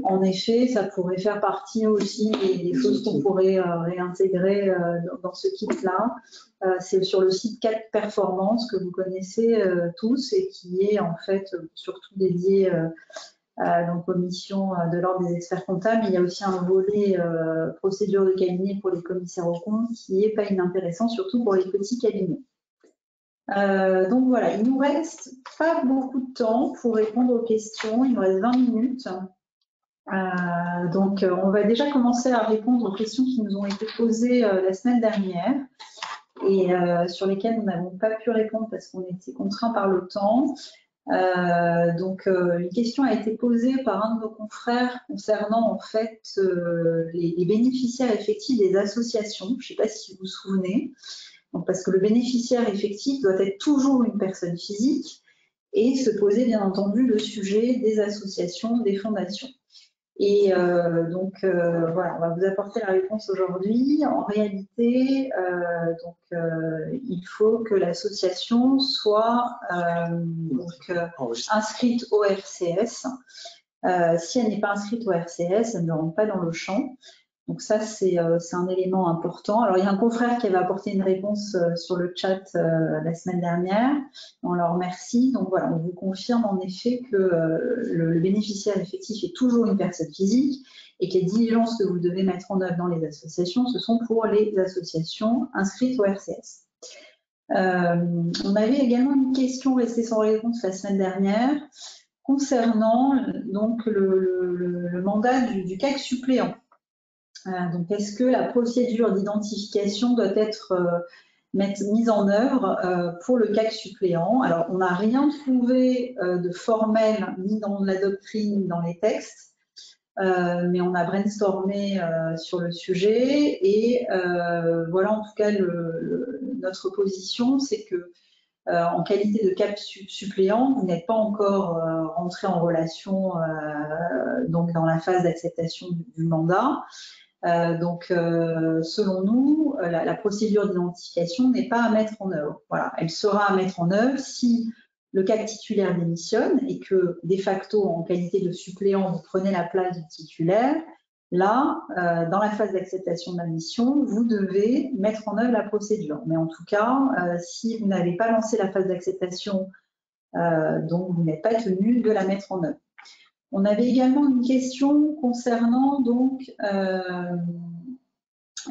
en effet, ça pourrait faire partie aussi des choses qu'on pourrait réintégrer dans ce kit-là. C'est sur le site 4 Performance que vous connaissez tous et qui est en fait surtout dédié donc aux missions de l'ordre des experts comptables. Il y a aussi un volet procédure de cabinet pour les commissaires aux comptes qui est pas inintéressant, surtout pour les petits cabinets. Donc voilà, il nous reste pas beaucoup de temps pour répondre aux questions. Il nous reste 20 minutes. Donc, on va déjà commencer à répondre aux questions qui nous ont été posées la semaine dernière et sur lesquelles nous n'avons pas pu répondre parce qu'on était contraints par le temps. Une question a été posée par un de nos confrères concernant en fait les bénéficiaires effectifs des associations. Je ne sais pas si vous vous souvenez. Donc, parce que le bénéficiaire effectif doit être toujours une personne physique et se poser bien entendu le sujet des associations, des fondations. Et voilà, on va vous apporter la réponse aujourd'hui. En réalité, il faut que l'association soit inscrite au RCS. Si elle n'est pas inscrite au RCS, elle ne rentre pas dans le champ. Donc ça, c'est un élément important. Alors, il y a un confrère qui avait apporté une réponse sur le chat la semaine dernière. On leur remercie. Donc voilà, on vous confirme en effet que le bénéficiaire effectif est toujours une personne physique et que les diligences que vous devez mettre en œuvre dans les associations, ce sont pour les associations inscrites au RCS. On avait également une question restée sans réponse la semaine dernière concernant donc le mandat du CAC suppléant. Donc, est-ce que la procédure d'identification doit être mise en œuvre pour le CAC suppléant? Alors, on n'a rien trouvé de formel ni dans la doctrine ni dans les textes, mais on a brainstormé sur le sujet et voilà en tout cas notre position, c'est que en qualité de CAP suppléant, vous n'êtes pas encore rentré en relation donc dans la phase d'acceptation du mandat. Selon nous, la procédure d'identification n'est pas à mettre en œuvre. Voilà, elle sera à mettre en œuvre si le CAP titulaire démissionne et que, de facto, en qualité de suppléant, vous prenez la place du titulaire. Là, dans la phase d'acceptation de la mission, vous devez mettre en œuvre la procédure. Mais en tout cas, si vous n'avez pas lancé la phase d'acceptation, donc vous n'êtes pas tenu de la mettre en œuvre. On avait également une question concernant donc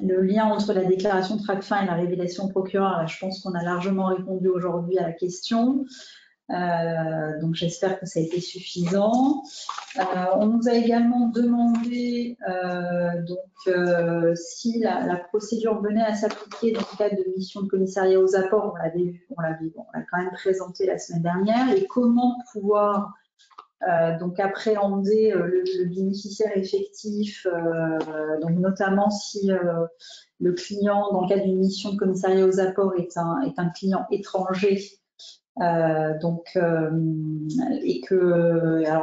le lien entre la déclaration de TRACFIN et la révélation au procureur. Là, je pense qu'on a largement répondu aujourd'hui à la question. Donc j'espère que ça a été suffisant. On nous a également demandé si la procédure venait à s'appliquer dans le cadre de mission de commissariat aux apports. On l'avait vu, on l'a quand même présenté la semaine dernière, et comment pouvoir donc appréhender le bénéficiaire effectif, donc notamment si le client, dans le cadre d'une mission de commissariat aux apports, est un client étranger. Alors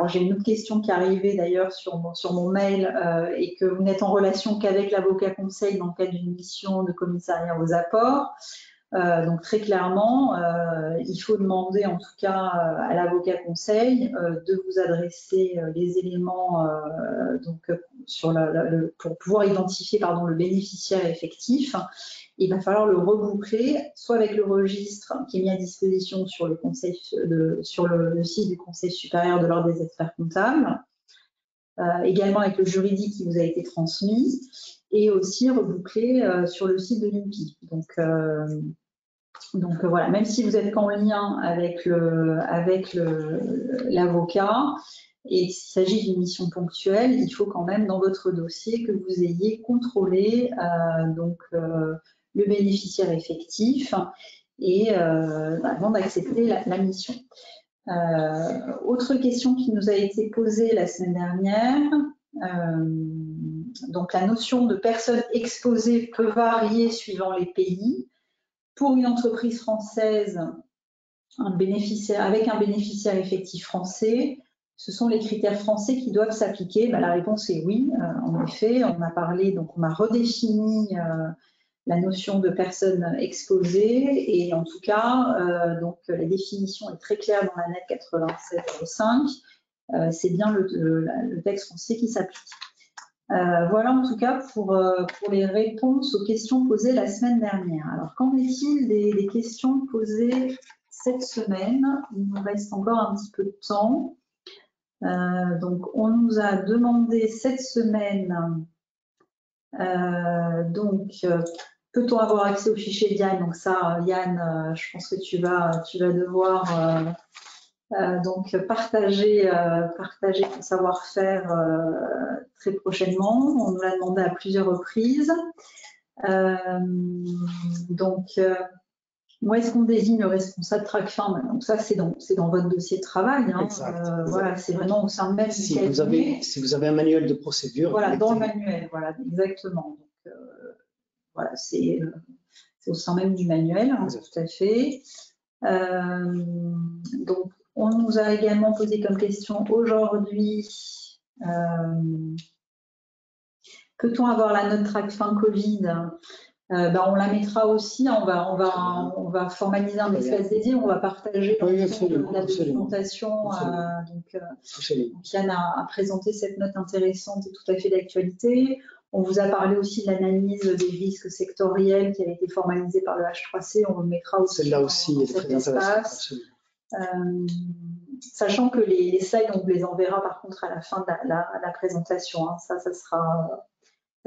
j'ai une autre question qui est arrivée d'ailleurs sur mon mail, et que vous n'êtes en relation qu'avec l'avocat conseil dans le cadre d'une mission de commissariat aux apports. Donc très clairement, il faut demander en tout cas à l'avocat conseil de vous adresser les éléments pour pouvoir identifier le bénéficiaire effectif. Il va falloir le reboucler, soit avec le registre qui est mis à disposition sur le site du Conseil supérieur de l'ordre des experts comptables, également avec le juridique qui vous a été transmis, et aussi reboucler sur le site de l'INPI. Donc voilà, même si vous êtes en lien avec l'avocat et qu'il s'agit d'une mission ponctuelle, il faut quand même dans votre dossier que vous ayez contrôlé le bénéficiaire effectif et avant d'accepter la mission. Autre question qui nous a été posée la semaine dernière, donc la notion de personne exposée peut varier suivant les pays. Pour une entreprise française avec un bénéficiaire effectif français, ce sont les critères français qui doivent s'appliquer. La réponse est oui, en effet. On a parlé, donc on a redéfini la notion de personne exposée, et en tout cas, la définition est très claire dans la NET 87.5. C'est bien le texte français qui s'applique. Voilà en tout cas pour les réponses aux questions posées la semaine dernière. Alors qu'en est-il des questions posées cette semaine? Il nous reste encore un petit peu de temps. Donc on nous a demandé cette semaine peut-on avoir accès au fichier Yann? Donc ça, Yann, je pense que tu vas devoir partager ton savoir-faire très prochainement. On nous l'a demandé à plusieurs reprises. Où est-ce qu'on désigne le responsable TRACFIN? Donc ça, c'est dans votre dossier de travail. Voilà, c'est vraiment au sein même. Si vous avez un manuel de procédure. Voilà, dans le manuel, voilà, exactement. Donc, voilà, c'est au sein même du manuel, tout à fait. Donc, on nous a également posé comme question aujourd'hui, peut-on avoir la note TRACFIN Covid? On la mettra aussi, on va formaliser un espace dédié, on va partager la documentation. Donc Yann a présenté cette note intéressante et tout à fait d'actualité. On vous a parlé aussi de l'analyse des risques sectoriels qui avait été formalisée par le H3C, on le mettra aussi. Celle-là aussi est très intéressante. Sachant que les slides, on vous les enverra par contre à la fin de la présentation. Ça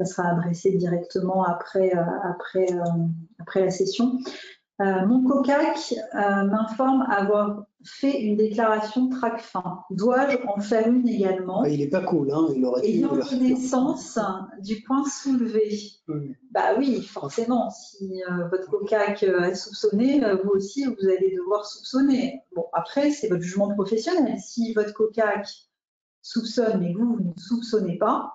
sera adressé directement après la session. Mon COCAC m'informe avoir fait une déclaration TRACFIN. Dois-je en faire une également? Il n'est pas cool, hein, il aurait dû. Ayant connaissance du point soulevé. Oui, forcément, si votre COCAC a soupçonné, vous aussi, vous allez devoir soupçonner. Bon, après, c'est votre jugement professionnel. Si votre COCAC soupçonne, mais vous ne soupçonnez pas,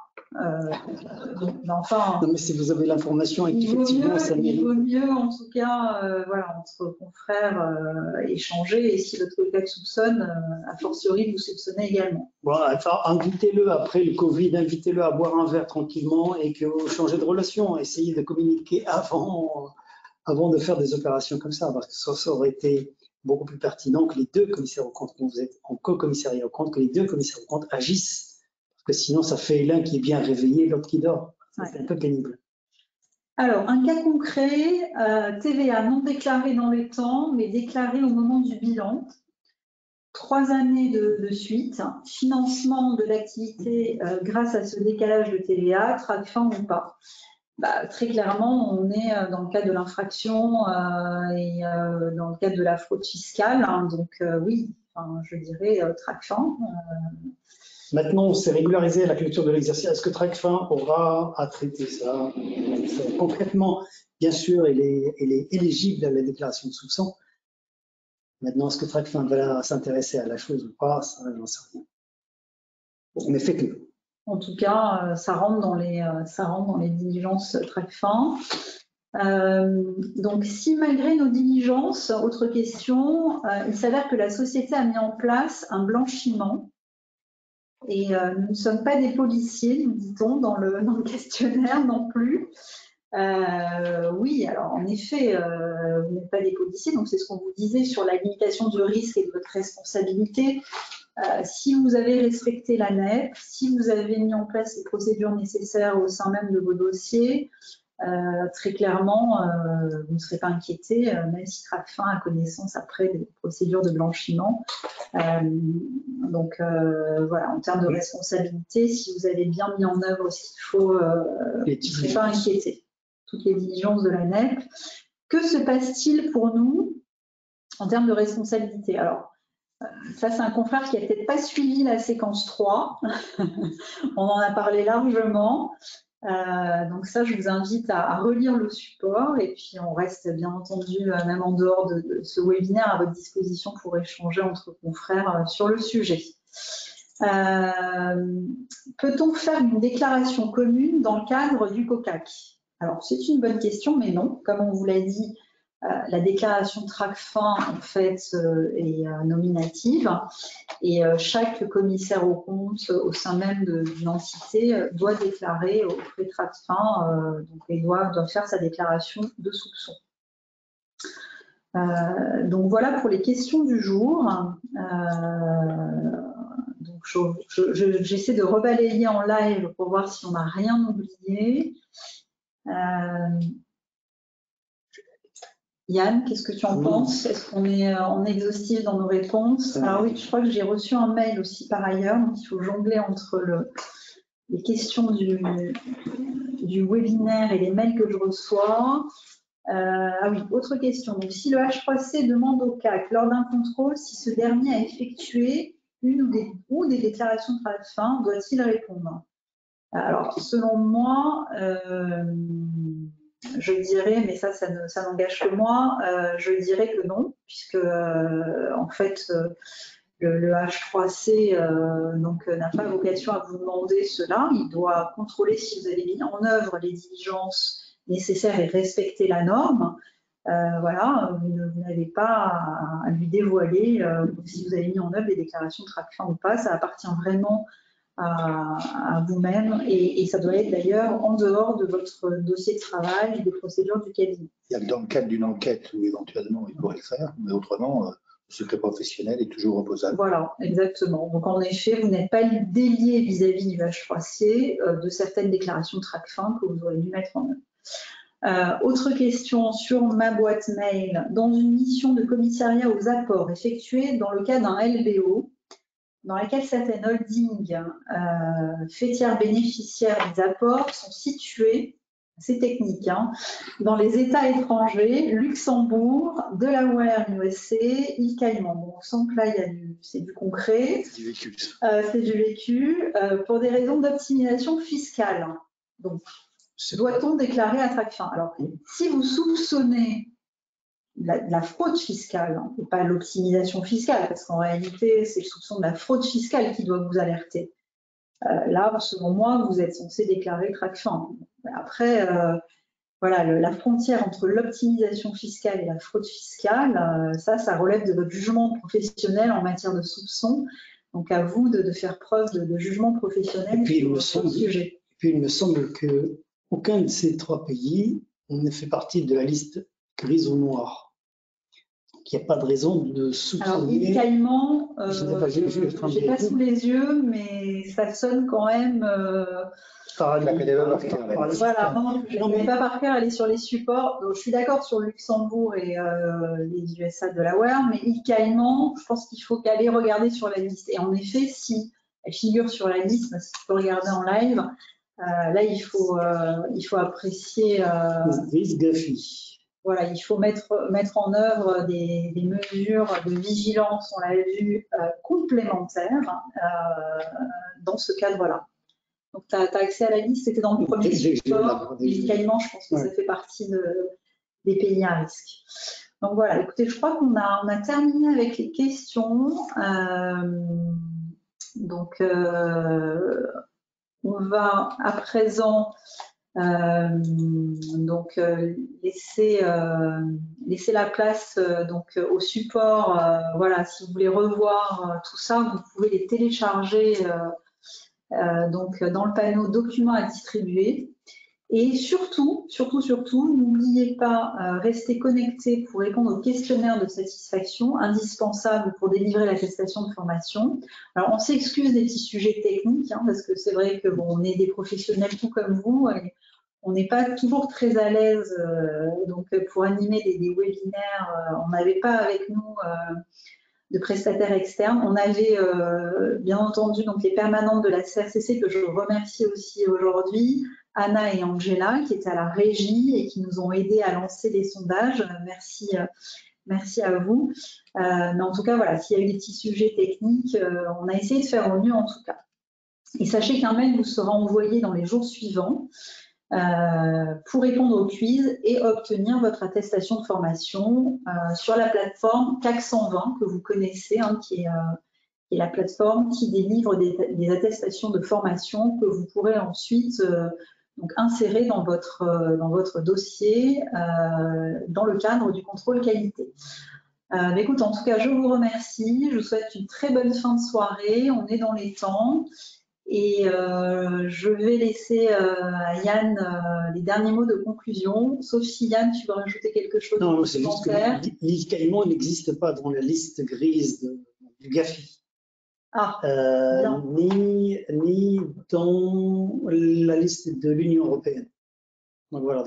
Enfin, non, mais si vous avez l'information et qu'effectivement ça il mérite. vaut mieux, en tout cas, voilà, entre confrères, échanger. Et si votre collègue soupçonne, a fortiori, vous soupçonnez également. Bon, enfin, invitez-le après le Covid, invitez-le à boire un verre tranquillement et que vous changez de relation. Essayez de communiquer avant de faire des opérations comme ça, parce que ça aurait été beaucoup plus pertinent que les deux commissaires aux comptes, quand vous êtes en co-commissariat aux comptes, que les deux commissaires aux comptes agissent. Parce que sinon, ça fait l'un qui est bien réveillé, l'autre qui dort. C'est un peu pénible. Alors, un cas concret, TVA non déclarée dans les temps, mais déclarée au moment du bilan. 3 années de suite, financement de l'activité grâce à ce décalage de TVA, TRACFIN ou pas. Très clairement, on est dans le cadre de l'infraction et dans le cadre de la fraude fiscale. Hein, donc oui, je dirais TRACFIN. Maintenant, c'est régularisé à la clôture de l'exercice. Est-ce que TRACFIN aura à traiter ça? Concrètement, bien sûr, elle est éligible à la déclaration de soupçon. Maintenant, est-ce que TRACFIN va s'intéresser à la chose ou pas? Ça, j'en sais rien. Bon, mais faites-le. En tout cas, ça rentre dans les diligences TRACFIN. Donc, si malgré nos diligences, autre question, il s'avère que la société a mis en place un blanchiment. Et nous ne sommes pas des policiers, nous dit-on dans le questionnaire non plus. Oui, alors en effet, vous n'êtes pas des policiers, donc c'est ce qu'on vous disait sur la limitation du risque et de votre responsabilité. Si vous avez respecté la NEP, si vous avez mis en place les procédures nécessaires au sein même de vos dossiers, très clairement, vous ne serez pas inquiété, même si TRACFIN a connaissance après des procédures de blanchiment. Donc voilà, en termes de responsabilité, si vous avez bien mis en œuvre ce qu'il faut, vous ne serez pas inquiété. Toutes les diligences de la NEP. Que se passe-t-il pour nous en termes de responsabilité? Alors, ça, c'est un confrère qui n'a peut-être pas suivi la séquence 3. On en a parlé largement. Donc ça, je vous invite à relire le support et puis on reste bien entendu, même en dehors de ce webinaire, à votre disposition pour échanger entre confrères sur le sujet. Peut-on faire une déclaration commune dans le cadre du COCAC? Alors, c'est une bonne question, mais non. Comme on vous l'a dit, la déclaration de TRACFIN, en fait, est nominative et chaque commissaire aux comptes au sein même d'une entité doit déclarer auprès de TRACFIN et doit faire sa déclaration de soupçon. Donc voilà pour les questions du jour. Donc j'essaie de rebalayer en live pour voir si on n'a rien oublié. Yann, qu'est-ce que tu en penses? Est-ce qu'on est en exhaustif dans nos réponses? Alors oui, je crois que j'ai reçu un mail aussi par ailleurs, donc il faut jongler entre les questions du webinaire et les mails que je reçois. Ah oui, autre question. Donc, si le H3C demande au CAC lors d'un contrôle si ce dernier a effectué une ou des déclarations de TRACFIN, doit-il répondre? Alors, selon moi, je dirais, mais ça n'engage que moi, je dirais que non, puisque en fait, le H3C n'a pas vocation à vous demander cela. Il doit contrôler si vous avez mis en œuvre les diligences nécessaires et respecter la norme. Voilà, vous n'avez pas à lui dévoiler si vous avez mis en œuvre les déclarations de TRACFIN ou pas. Ça appartient vraiment à vous-même et ça doit être d'ailleurs en dehors de votre dossier de travail et des procédures du cabinet. Il y a dans le cadre d'une enquête où éventuellement il pourrait le faire, mais autrement, le secret professionnel est toujours opposable. Voilà, exactement. Donc en effet, vous n'êtes pas délié vis-à-vis du H3C de certaines déclarations de TRACFIN que vous aurez dû mettre en œuvre. Autre question sur ma boîte mail. Dans une mission de commissariat aux apports effectuée dans le cas d'un LBO, dans laquelle certaines holdings fêtières bénéficiaires des apports sont situées, c'est technique, hein, dans les États étrangers, Luxembourg, Delaware, USA, îles Caïmans. Bon, on sent que là, c'est du concret. C'est du vécu. C'est du vécu pour des raisons d'optimisation fiscale. Donc, doit-on déclarer à TRACFIN? Alors, si vous soupçonnez la fraude fiscale, hein, et pas l'optimisation fiscale, parce qu'en réalité, c'est le soupçon de la fraude fiscale qui doit vous alerter. là, selon moi, vous êtes censé déclarer Tracfin. Après, voilà, la frontière entre l'optimisation fiscale et la fraude fiscale, ça relève de votre jugement professionnel en matière de soupçon. Donc, à vous de faire preuve de jugement professionnel sur le sujet. Et puis, il me semble qu'aucun de ces 3 pays ne fait partie de la liste grise ou noire. Il n'y a pas de raison de soupçonner. Alors, île Caïman, je n'ai pas sous les yeux, mais ça sonne quand même. Voilà, non, je ne vais pas par cœur aller sur les supports. Donc, je suis d'accord sur le Luxembourg et les USA de Delaware, mais île Caïman, je pense qu'il faut aller regarder sur la liste. Et en effet, si elle figure sur la liste, si tu peux regarder en live, là, il faut apprécier. Voilà, il faut mettre en œuvre des mesures de vigilance, on l'a vu, complémentaires dans ce cadre-là. Donc, tu as accès à la liste, c'était dans le premier support. L'île Caïman, je pense que ça fait partie des pays à risque. Donc voilà, écoutez, je crois qu'on a terminé avec les questions. Donc, on va à présent laisser la place au support. Voilà, si vous voulez revoir tout ça, vous pouvez les télécharger dans le panneau documents à distribuer. Et surtout, n'oubliez pas, rester connecté pour répondre au questionnaire de satisfaction, indispensable pour délivrer l'attestation de formation. Alors, on s'excuse des petits sujets techniques, parce que c'est vrai que on est des professionnels tout comme vous, et on n'est pas toujours très à l'aise. Donc, pour animer des webinaires, on n'avait pas avec nous de prestataires externes. On avait bien entendu donc les permanentes de la CRCC que je remercie aussi aujourd'hui, Anna et Angela qui étaient à la régie et qui nous ont aidés à lancer les sondages. Merci à vous. Mais en tout cas, voilà, s'il y a eu des petits sujets techniques, on a essayé de faire au mieux en tout cas. Et sachez qu'un mail vous sera envoyé dans les jours suivants pour répondre au quiz et obtenir votre attestation de formation sur la plateforme CAC 120 que vous connaissez, qui est la plateforme qui délivre des attestations de formation que vous pourrez ensuite insérer dans votre dossier dans le cadre du contrôle qualité. Écoute, en tout cas, je vous remercie. Je vous souhaite une très bonne fin de soirée. On est dans les temps. Et je vais laisser à Yann les derniers mots de conclusion. Sauf si Yann, tu veux rajouter quelque chose? Non, c'est juste que l'île Caïman n'existe pas dans la liste grise du GAFI. Ni dans la liste de l'Union européenne. Donc voilà.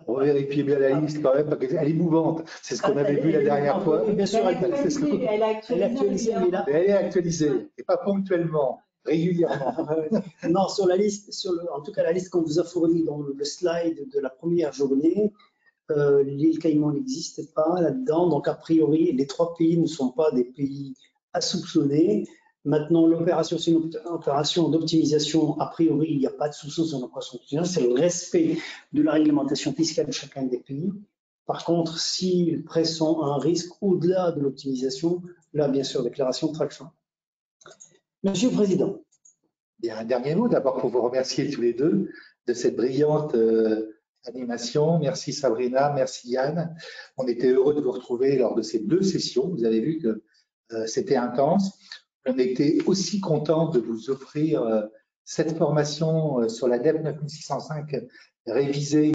On va vérifier bien la liste quand même, parce qu'elle est mouvante. C'est ce qu'on avait vu la dernière fois. Bien sûr, elle est actualisée, et pas ponctuellement. Régulièrement. Non, sur la liste, en tout cas la liste qu'on vous a fournie dans le slide de la première journée, l'île Caïman n'existe pas là-dedans. Donc a priori, les 3 pays ne sont pas des pays à soupçonner. Maintenant, l'opération, c'est une opération d'optimisation. A priori, il n'y a pas de soupçon sur l'opération d'optimisation. C'est le respect de la réglementation fiscale de chacun des pays. Par contre, s'ils pressent un risque au-delà de l'optimisation, là, bien sûr, déclaration de Tracfin. Monsieur le Président. Il y a un dernier mot d'abord pour vous remercier tous les deux de cette brillante animation. Merci Sabrina, merci Yann. On était heureux de vous retrouver lors de ces 2 sessions. Vous avez vu que c'était intense. On était aussi content de vous offrir cette formation sur la DEP 9605 révisée